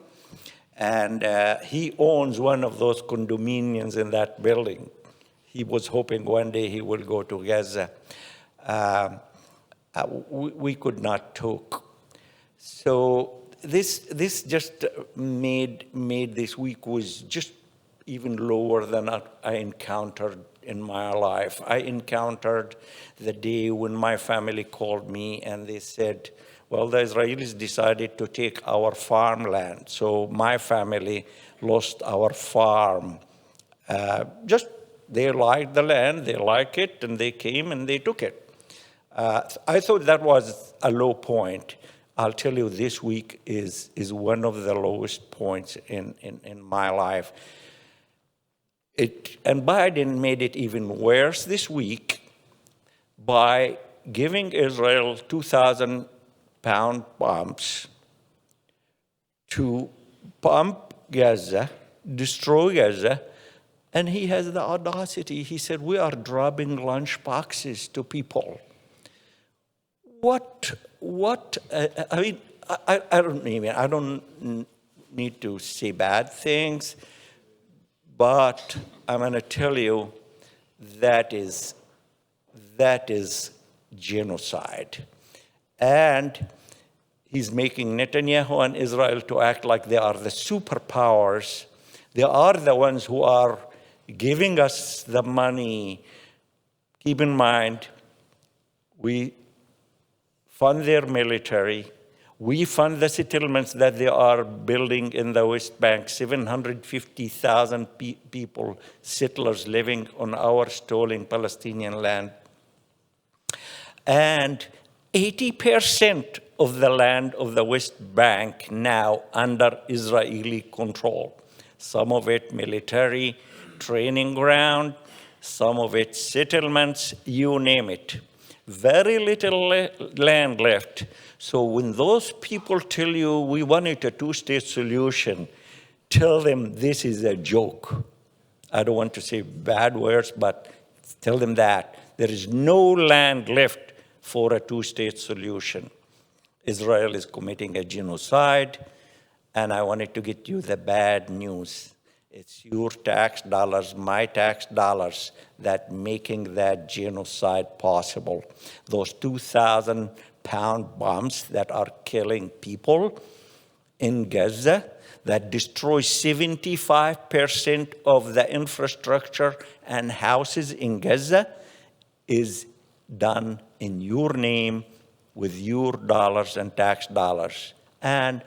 and he owns one of those condominiums in that building. He was hoping one day he will go to Gaza. We could not talk. So this just made this week was just even lower than I encountered in my life. I encountered the day when my family called me and they said, well, the Israelis decided to take our farmland. So my family lost our farm. They liked the land, they like it, and they came and they took it. I thought that was a low point. I'll tell you, this week is one of the lowest points in my life. And Biden made it even worse this week by giving Israel 2,000-pound bombs to bomb Gaza, destroy Gaza, and he has the audacity. He said, we are dropping lunch boxes to people. I mean, I don't need to say bad things, but I'm going to tell you that is genocide. And he's making Netanyahu and Israel to act like they are the superpowers. They are the ones who are giving us the money. Keep in mind, we fund their military. We fund the settlements that they are building in the West Bank, 750,000 people, settlers living on our stolen Palestinian land. And 80% of the land of the West Bank now under Israeli control. Some of it military training ground, some of it settlements, you name it. Very little land left. So when those people tell you we wanted a two-state solution, tell them this is a joke. I don't want to say bad words, but tell them that. There is no land left for a two-state solution. Israel is committing a genocide, and I wanted to get you the bad news. It's your tax dollars, my tax dollars, that making that genocide possible. Those 2,000-pound bombs that are killing people in Gaza, that destroy 75% of the infrastructure and houses in Gaza, is done in your name with your dollars and tax dollars. And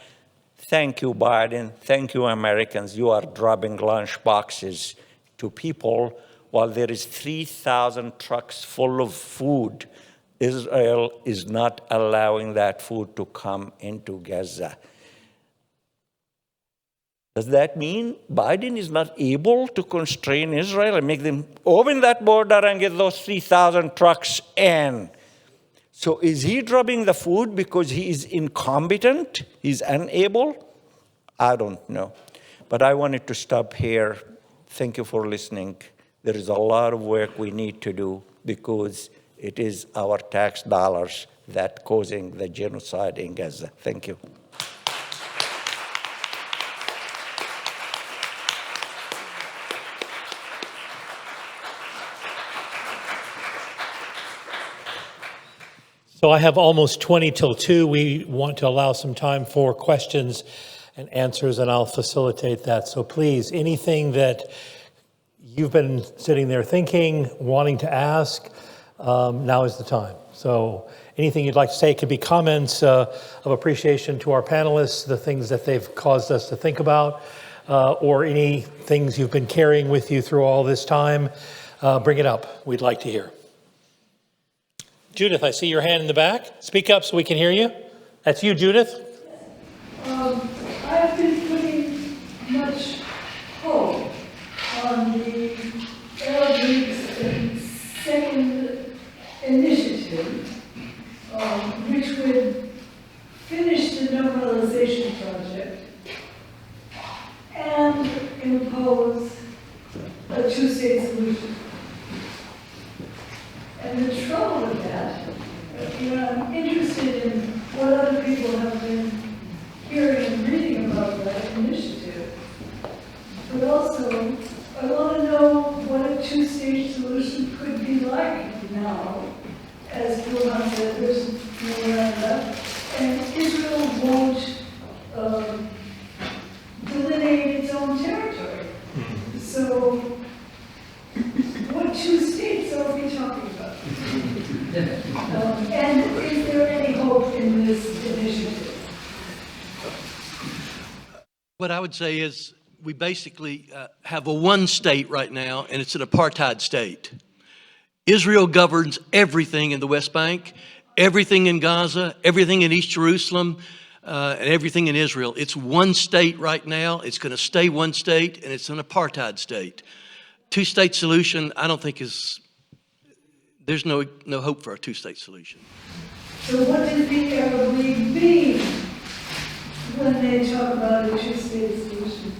thank you, Biden. Thank you, Americans. You are dropping lunch boxes to people while there is 3,000 trucks full of food. Israel is not allowing that food to come into Gaza. Does that mean Biden is not able to constrain Israel and make them open that border and get those 3,000 trucks in? So is he dropping the food because he is incompetent? He's unable? I don't know. But I wanted to stop here. Thank you for listening. There is a lot of work we need to do because it is our tax dollars that causing the genocide in Gaza. Thank you. So I have almost 20 till 2. We want to allow some time for questions and answers, and I'll facilitate that. So please, anything that you've been sitting there thinking, wanting to ask, now is the time. So anything you'd like to say could be comments of appreciation to our panelists, the things that they've caused us to think about, or any things you've been carrying with you through all this time. Bring it up. We'd like to hear. Judith, I see your hand in the back. Speak up so we can hear you. That's you, Judith. I've been putting much hope on the Arab League's second initiative, which would finish the normalization project and impose a two-state solution. And the trouble with that, I'm interested in what other people have been hearing and reading about that initiative. But also, I want to know what a two-state solution could be like now. As Burhan said, there's no land left, and Israel won't delineate its own territory. So, what two states are we talking about? And is there any hope in this initiative? What I would say is we basically have a one state right now, and it's an apartheid state. Israel governs everything in the West Bank, everything in Gaza, everything in East Jerusalem, and everything in Israel. It's one state right now. It's going to stay one state, and it's an apartheid state. Two-state solution, I don't think there's no hope for a two-state solution. So what does the Arab League mean when they talk about a two-state solution?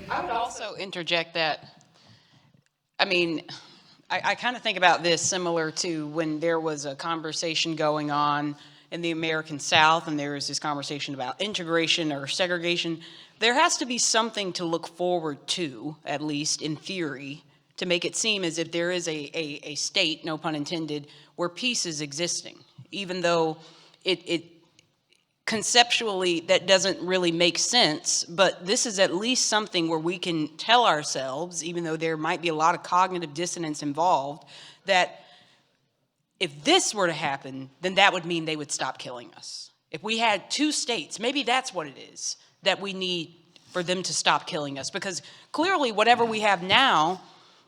I would also interject that, I mean, I kind of think about this similar to when there was a conversation going on in the American South, and there was this conversation about integration or segregation. There has to be something to look forward to, at least in theory, to make it seem as if there is a state, no pun intended, where peace is existing, even though it conceptually that doesn't really make sense. But this is at least something where we can tell ourselves, even though there might be a lot of cognitive dissonance involved, that if this were to happen, then that would mean they would stop killing us. If we had two states, maybe that's what it is that we need for them to stop killing us, because clearly whatever we have now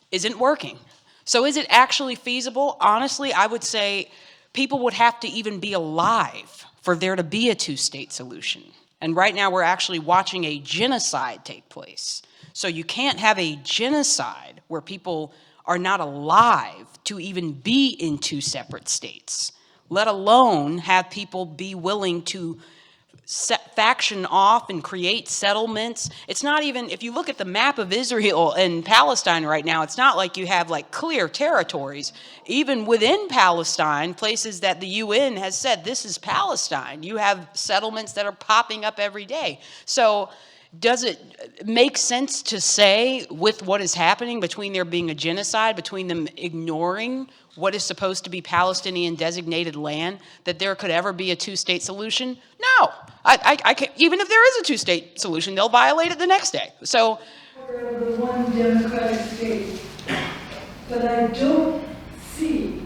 isn't working. So is it actually feasible? Honestly, I would say people would have to even be alive for there to be a two-state solution. And right now we're actually watching a genocide take place. So you can't have a genocide where people are not alive to even be in two separate states, let alone have people be willing to set faction off and create settlements. It's not even, if you look at the map of Israel and Palestine right now, it's not like you have like clear territories. Even within Palestine, places that the UN has said this is Palestine, you have settlements that are popping up every day. So does it make sense to say, with what is happening, between there being a genocide, between them ignoring what is supposed to be Palestinian designated land, that there could ever be a two-state solution? No. I can't, even if there is a two-state solution, they'll violate it the next day. So, the one democratic state, but I don't see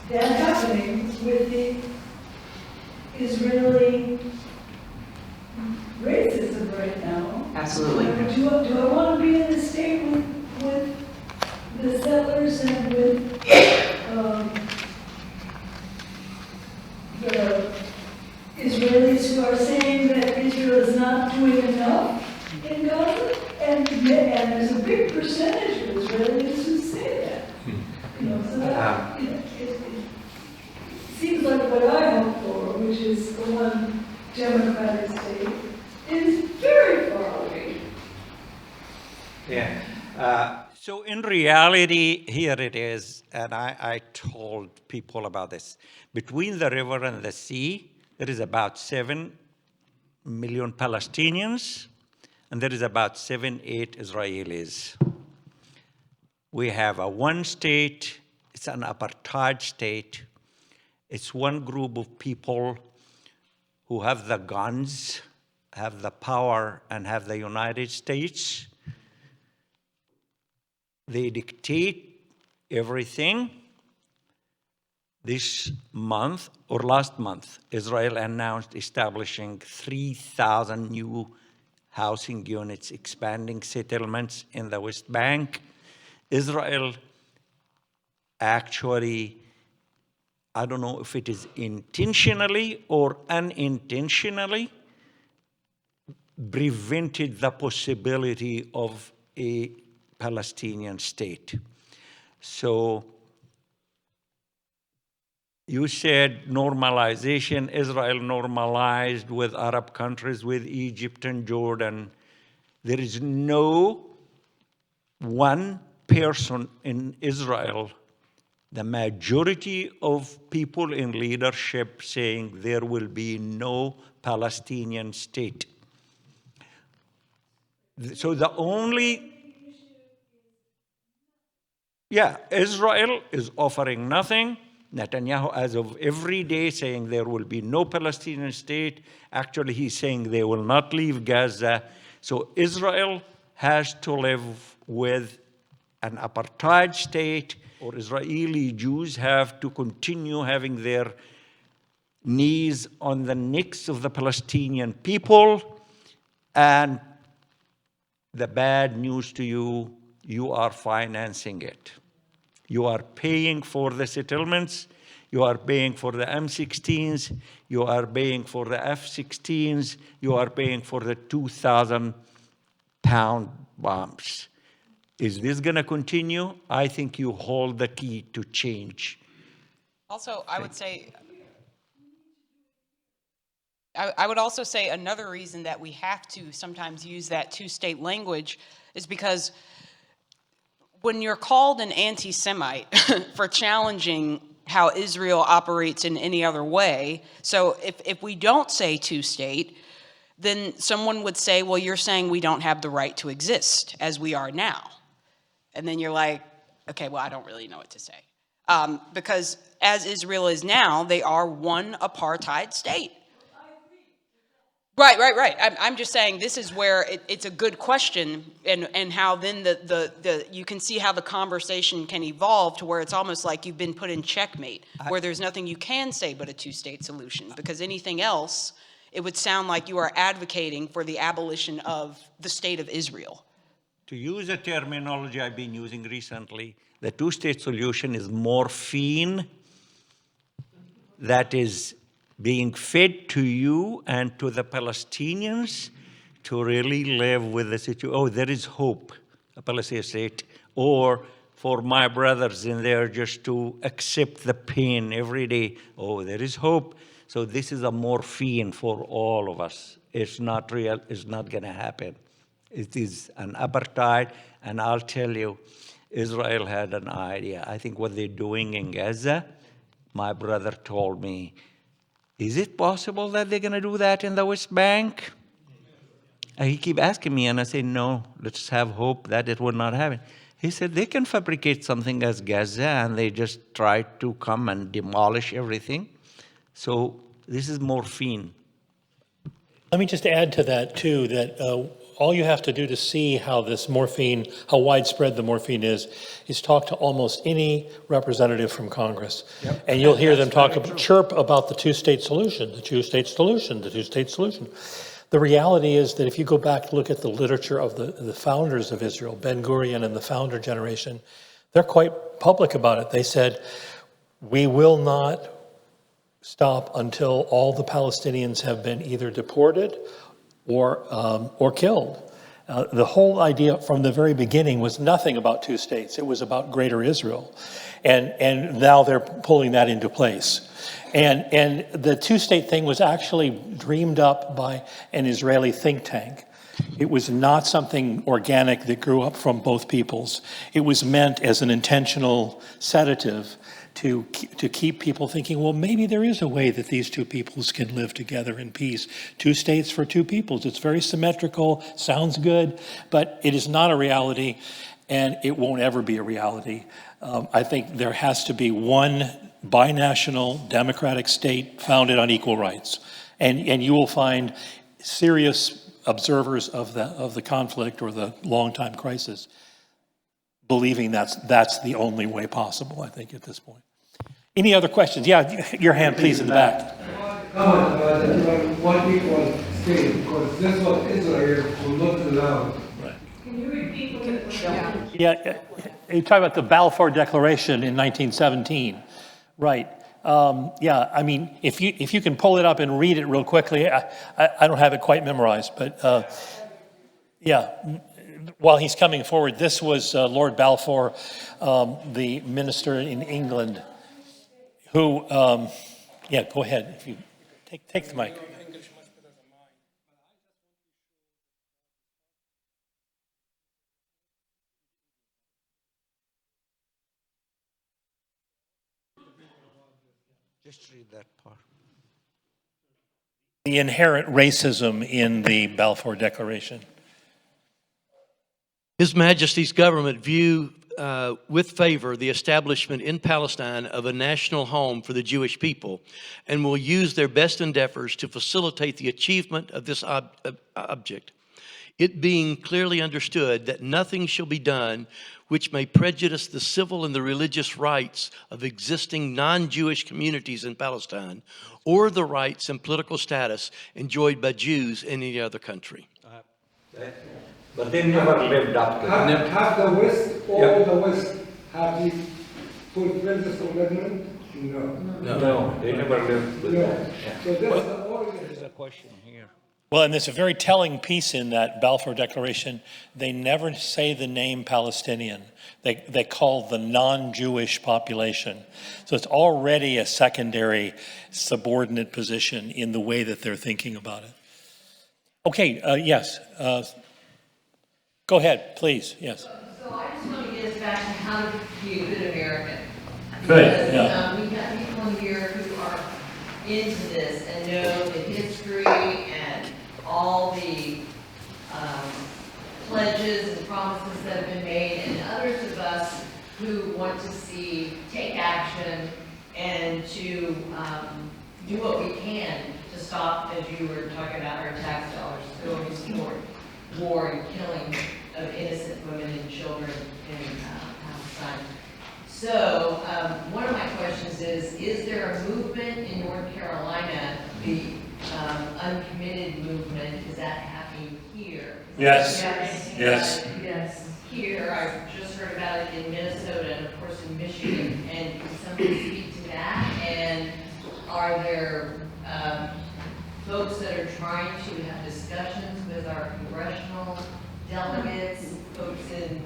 that happening with the Israeli racism right now. Absolutely. Do I want to be in the state with the settlers and with the Israelis who are saying that Israel is not doing enough in Gaza? And there's a big percentage of Israelis who say that. So that, it seems like what I hope for, which is the one democratic state, is very far away. Yeah. So in reality, here it is, and I told people about this. Between the river and the sea, there is about 7 million Palestinians, and there is about 7-8 Israelis. We have a one state, it's an apartheid state. It's one group of people who have the guns, have the power, and have the United States. They dictate everything. This month, or last month, Israel announced establishing 3,000 new housing units, expanding settlements in the West Bank. Israel actually, I don't know if it is intentionally or unintentionally, prevented the possibility of a Palestinian state. So you said normalization. Israel normalized with Arab countries, with Egypt and Jordan. There is no one person in Israel, the majority of people in leadership saying there will be no Palestinian state. So the only, Israel is offering nothing. Netanyahu, as of every day, saying there will be no Palestinian state. Actually, he's saying they will not leave Gaza. So Israel has to live with an apartheid state, or Israeli Jews have to continue having their knees on the necks of the Palestinian people. And the bad news to you, you are financing it. You are paying for the settlements, you are paying for the M16s, you are paying for the F-16s, you are paying for the 2,000-pound bombs. Is this going to continue? I think you hold the key to change. Also, I would also say another reason that we have to sometimes use that two-state language is because when you're called an anti-Semite for challenging how Israel operates in any other way, so if we don't say two-state, then someone would say, well, you're saying we don't have the right to exist as we are now. And then you're like, okay, well, I don't really know what to say. Because as Israel is now, they are one apartheid state. Right. I'm just saying this is where it's a good question, and how then you can see how the conversation can evolve to where it's almost like you've been put in checkmate, where there's nothing you can say but a two-state solution, because anything else, it would sound like you are advocating for the abolition of the state of Israel. To use a terminology I've been using recently, the two-state solution is morphine that is being fed to you and to the Palestinians to really live with the situation. Oh, there is hope, a Palestinian state, or for my brothers in there just to accept the pain every day. Oh, there is hope. So this is a morphine for all of us. It's not real, it's not gonna happen. It is an apartheid, and I'll tell you, Israel had an idea. I think what they're doing in Gaza, my brother told me, is it possible that they're going to do that in the West Bank? And he keep asking me, and I say, no, let's have hope that it will not happen. He said, they can fabricate something as Gaza, and they just try to come and demolish everything. So this is morphine. Let me just add to that, too, that all you have to do to see how this morphine, how widespread the morphine is talk to almost any representative from Congress. Yep. And you'll hear them chirp about the two-state solution, the two-state solution, the two-state solution. The reality is that if you go back to look at the literature of the founders of Israel, Ben-Gurion and the founder generation, they're quite public about it. They said, we will not stop until all the Palestinians have been either deported or killed. The whole idea from the very beginning was nothing about two states. It was about greater Israel. And now they're pulling that into place. And the two-state thing was actually dreamed up by an Israeli think tank. It was not something organic that grew up from both peoples. It was meant as an intentional sedative to keep people thinking, well, maybe there is a way that these two peoples can live together in peace. Two states for two peoples. It's very symmetrical, sounds good, but it is not a reality. and it won't ever be a reality. I think there has to be one binational democratic state founded on equal rights. And you will find serious observers of the conflict or the long-time crisis believing that's the only way possible, I think, at this point. Any other questions? Yeah, your hand, please, in the back. Comment about one equal state, because this was Israel who not allowed. Can you repeat what it was? Yeah, you talk about the Balfour Declaration in 1917, right? Yeah, I mean, if you can pull it up and read it real quickly, I don't have it quite memorized, but yeah. While he's coming forward, this was Lord Balfour, the minister in England, who, yeah, go ahead. If you take the mic. Just read that part. The inherent racism in the Balfour Declaration. His Majesty's government view with favor the establishment in Palestine of a national home for the Jewish people and will use their best endeavors to facilitate the achievement of this object. It being clearly understood that nothing shall be done which may prejudice the civil and the religious rights of existing non-Jewish communities in Palestine or the rights and political status enjoyed by Jews in any other country. But they never lived up to it. Have the West, all the West, have you fulfilled this commitment? No. No, they never lived with that. Yeah. So that's the origin. There's a question here. Well, and there's a very telling piece in that Balfour Declaration. They never say the name Palestinian. They call the non-Jewish population. So it's already a secondary subordinate position in the way that they're thinking about it. Okay, yes. Go ahead, please, yes. So I just want to get us back to how to be a good American. Good, Because, yeah. we have people in here who are into this and know the history and all the pledges and promises that have been made, and others of us who want to see take action and to do what we can to stop, as you were talking about, our tax dollars going toward war and killing of innocent women and children in Palestine. So one of my questions is there a movement in North Carolina, the uncommitted movement, is that happening here? Yes. Yes. Yes. Here, I've just heard about it in Minnesota and of course in Michigan. And can somebody speak to that? And are there folks that are trying to have discussions with our congressional delegates, folks in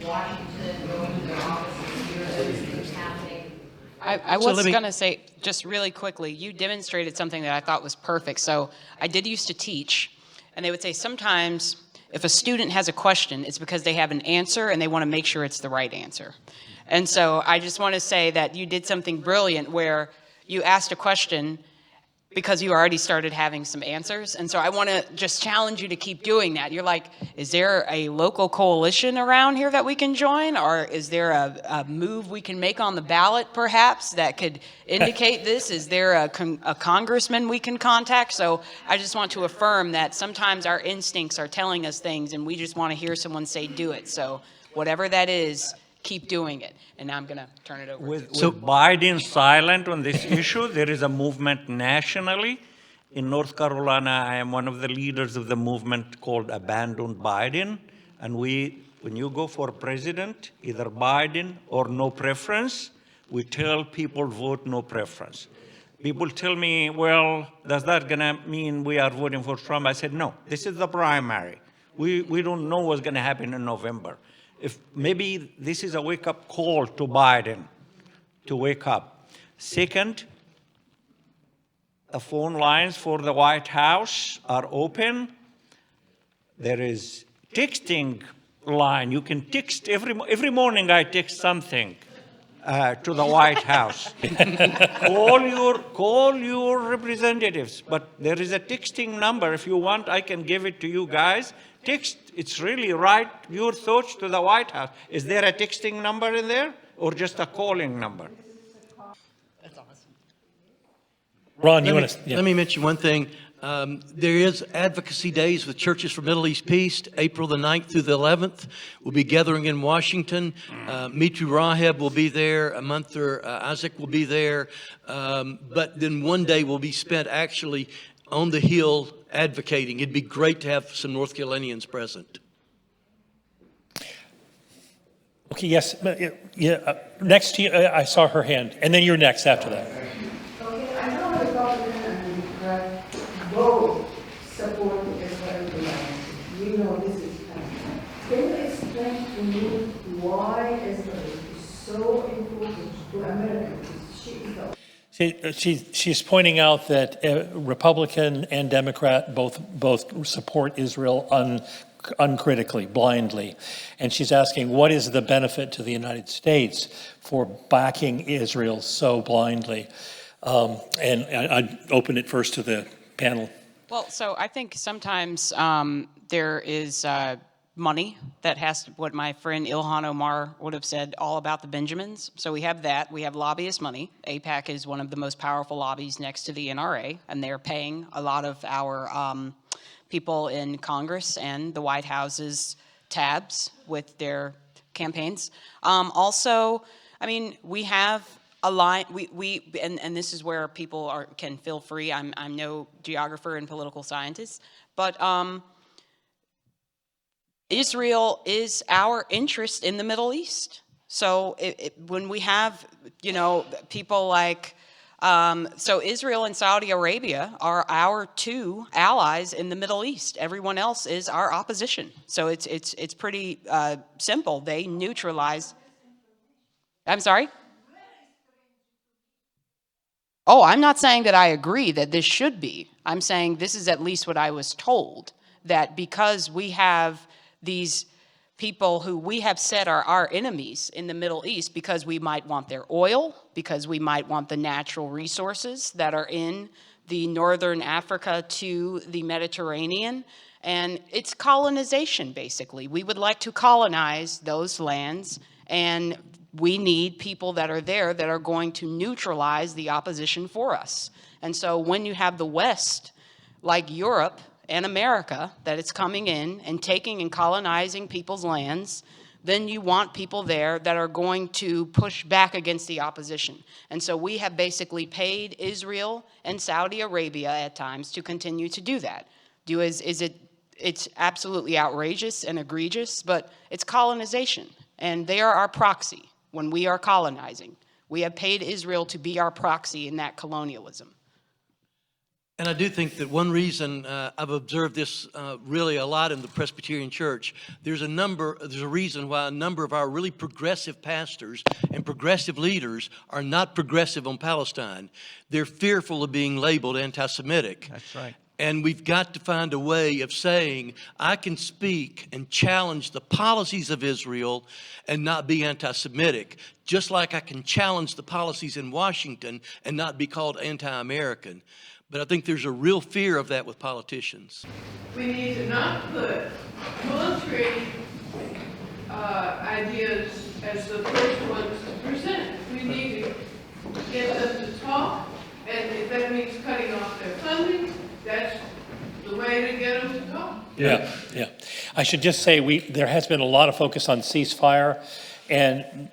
Washington, going to their offices here, those things happening? I So was let me- going to say, just really quickly, you demonstrated something that I thought was perfect. So I did used to teach, and they would say sometimes if a student has a question, it's because they have an answer and they want to make sure it's the right answer. And so I just want to say that you did something brilliant where you asked a question because you already started having some answers. And so I want to just challenge you to keep doing that. You're like, is there a local coalition around here that we can join? Or is there a move we can make on the ballot, perhaps, that could indicate this? Is there a congressman we can contact? So I just want to affirm that sometimes our instincts are telling us things and we just want to hear someone say, do it. So whatever that is, keep doing it. And now I'm going to turn it over. With Biden silent on this issue, there is a movement nationally. In North Carolina, I am one of the leaders of the movement called Abandon Biden. And when you go for president, either Biden or no preference, we tell people vote no preference. People tell me, well, does that gonna mean we are voting for Trump? I said, no, this is the primary. We don't know what's gonna happen in November. If maybe this is a wake-up call to Biden to wake up. Second, the phone lines for the White House are open. There is texting line. You can text every morning. I text something to the White House. Call your representatives. But there is a texting number. If you want, I can give it to you guys. Text, it's really write your thoughts to the White House. Is there a texting number in there or just a calling number? Ron, you want to? Let me mention one thing. There is advocacy days with Churches for Middle East Peace, April the 9th through the 11th. We'll be gathering in Washington. Mitri Raheb will be there. A month or Isaac will be there. But then one day will be spent actually on the Hill advocating. It'd be great to have some North Carolinians present. Okay, yes. Next to you, I saw her hand. And then you're next after that. Okay, I know the Republican and Democrat both support the Israeli alliance. We know this is coming. Can you explain to me why Israel is so important to Americans? She's pointing out that Republican and Democrat both support Israel uncritically, blindly. And she's asking, what is the benefit to the United States for backing Israel so blindly? And I'd open it first to the panel. Well, so I think sometimes there is money that has to, what my friend Ilhan Omar would have said, all about the Benjamins. So we have that. We have lobbyist money. AIPAC is one of the most powerful lobbies next to the NRA, and they're paying a lot of our people in Congress and the White House's tabs with their campaigns. Also, I mean, we have a line, and this is where people can feel free. I'm no geographer and political scientist, but Israel is our interest in the Middle East. So when we have, people like, so Israel and Saudi Arabia are our two allies in the Middle East. Everyone else is our opposition. So it's pretty simple. They neutralize. I'm sorry? Oh, I'm not saying that I agree that this should be. I'm saying this is at least what I was told, that because we have these people who we have said are our enemies in the Middle East because we might want their oil, because we might want the natural resources that are in the northern Africa to the Mediterranean. And it's colonization, basically. We would like to colonize those lands, and we need people that are there that are going to neutralize the opposition for us. And so when you have the West, like Europe and America, that it's coming in and taking and colonizing people's lands, then you want people there that are going to push back against the opposition. And so we have basically paid Israel and Saudi Arabia at times to continue to do that. It's absolutely outrageous and egregious, but it's colonization. And they are our proxy when we are colonizing. We have paid Israel to be our proxy in that colonialism. And I do think that one reason I've observed this really a lot in the Presbyterian Church, there's a reason why a number of our really progressive pastors and progressive leaders are not progressive on Palestine. They're fearful of being labeled anti-Semitic. That's right. And we've got to find a way of saying, I can speak and challenge the policies of Israel and not be anti-Semitic, just like I can challenge the policies in Washington and not be called anti-American. But I think there's a real fear of that with politicians. We need to not put military ideas as the first ones to present. We need to get them to talk, and if that means cutting off their funding, that's the way to get them to talk. Yeah. I should just say there has been a lot of focus on ceasefire, and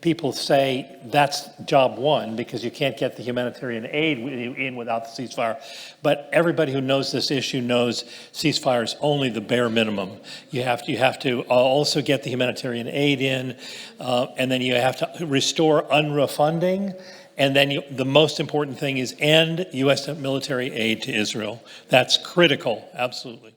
people say that's job one because you can't get the humanitarian aid in without the ceasefire. But everybody who knows this issue knows ceasefire is only the bare minimum. You have to also get the humanitarian aid in, and then you have to restore UNRWA funding. And then the most important thing is end U.S. military aid to Israel. That's critical, absolutely.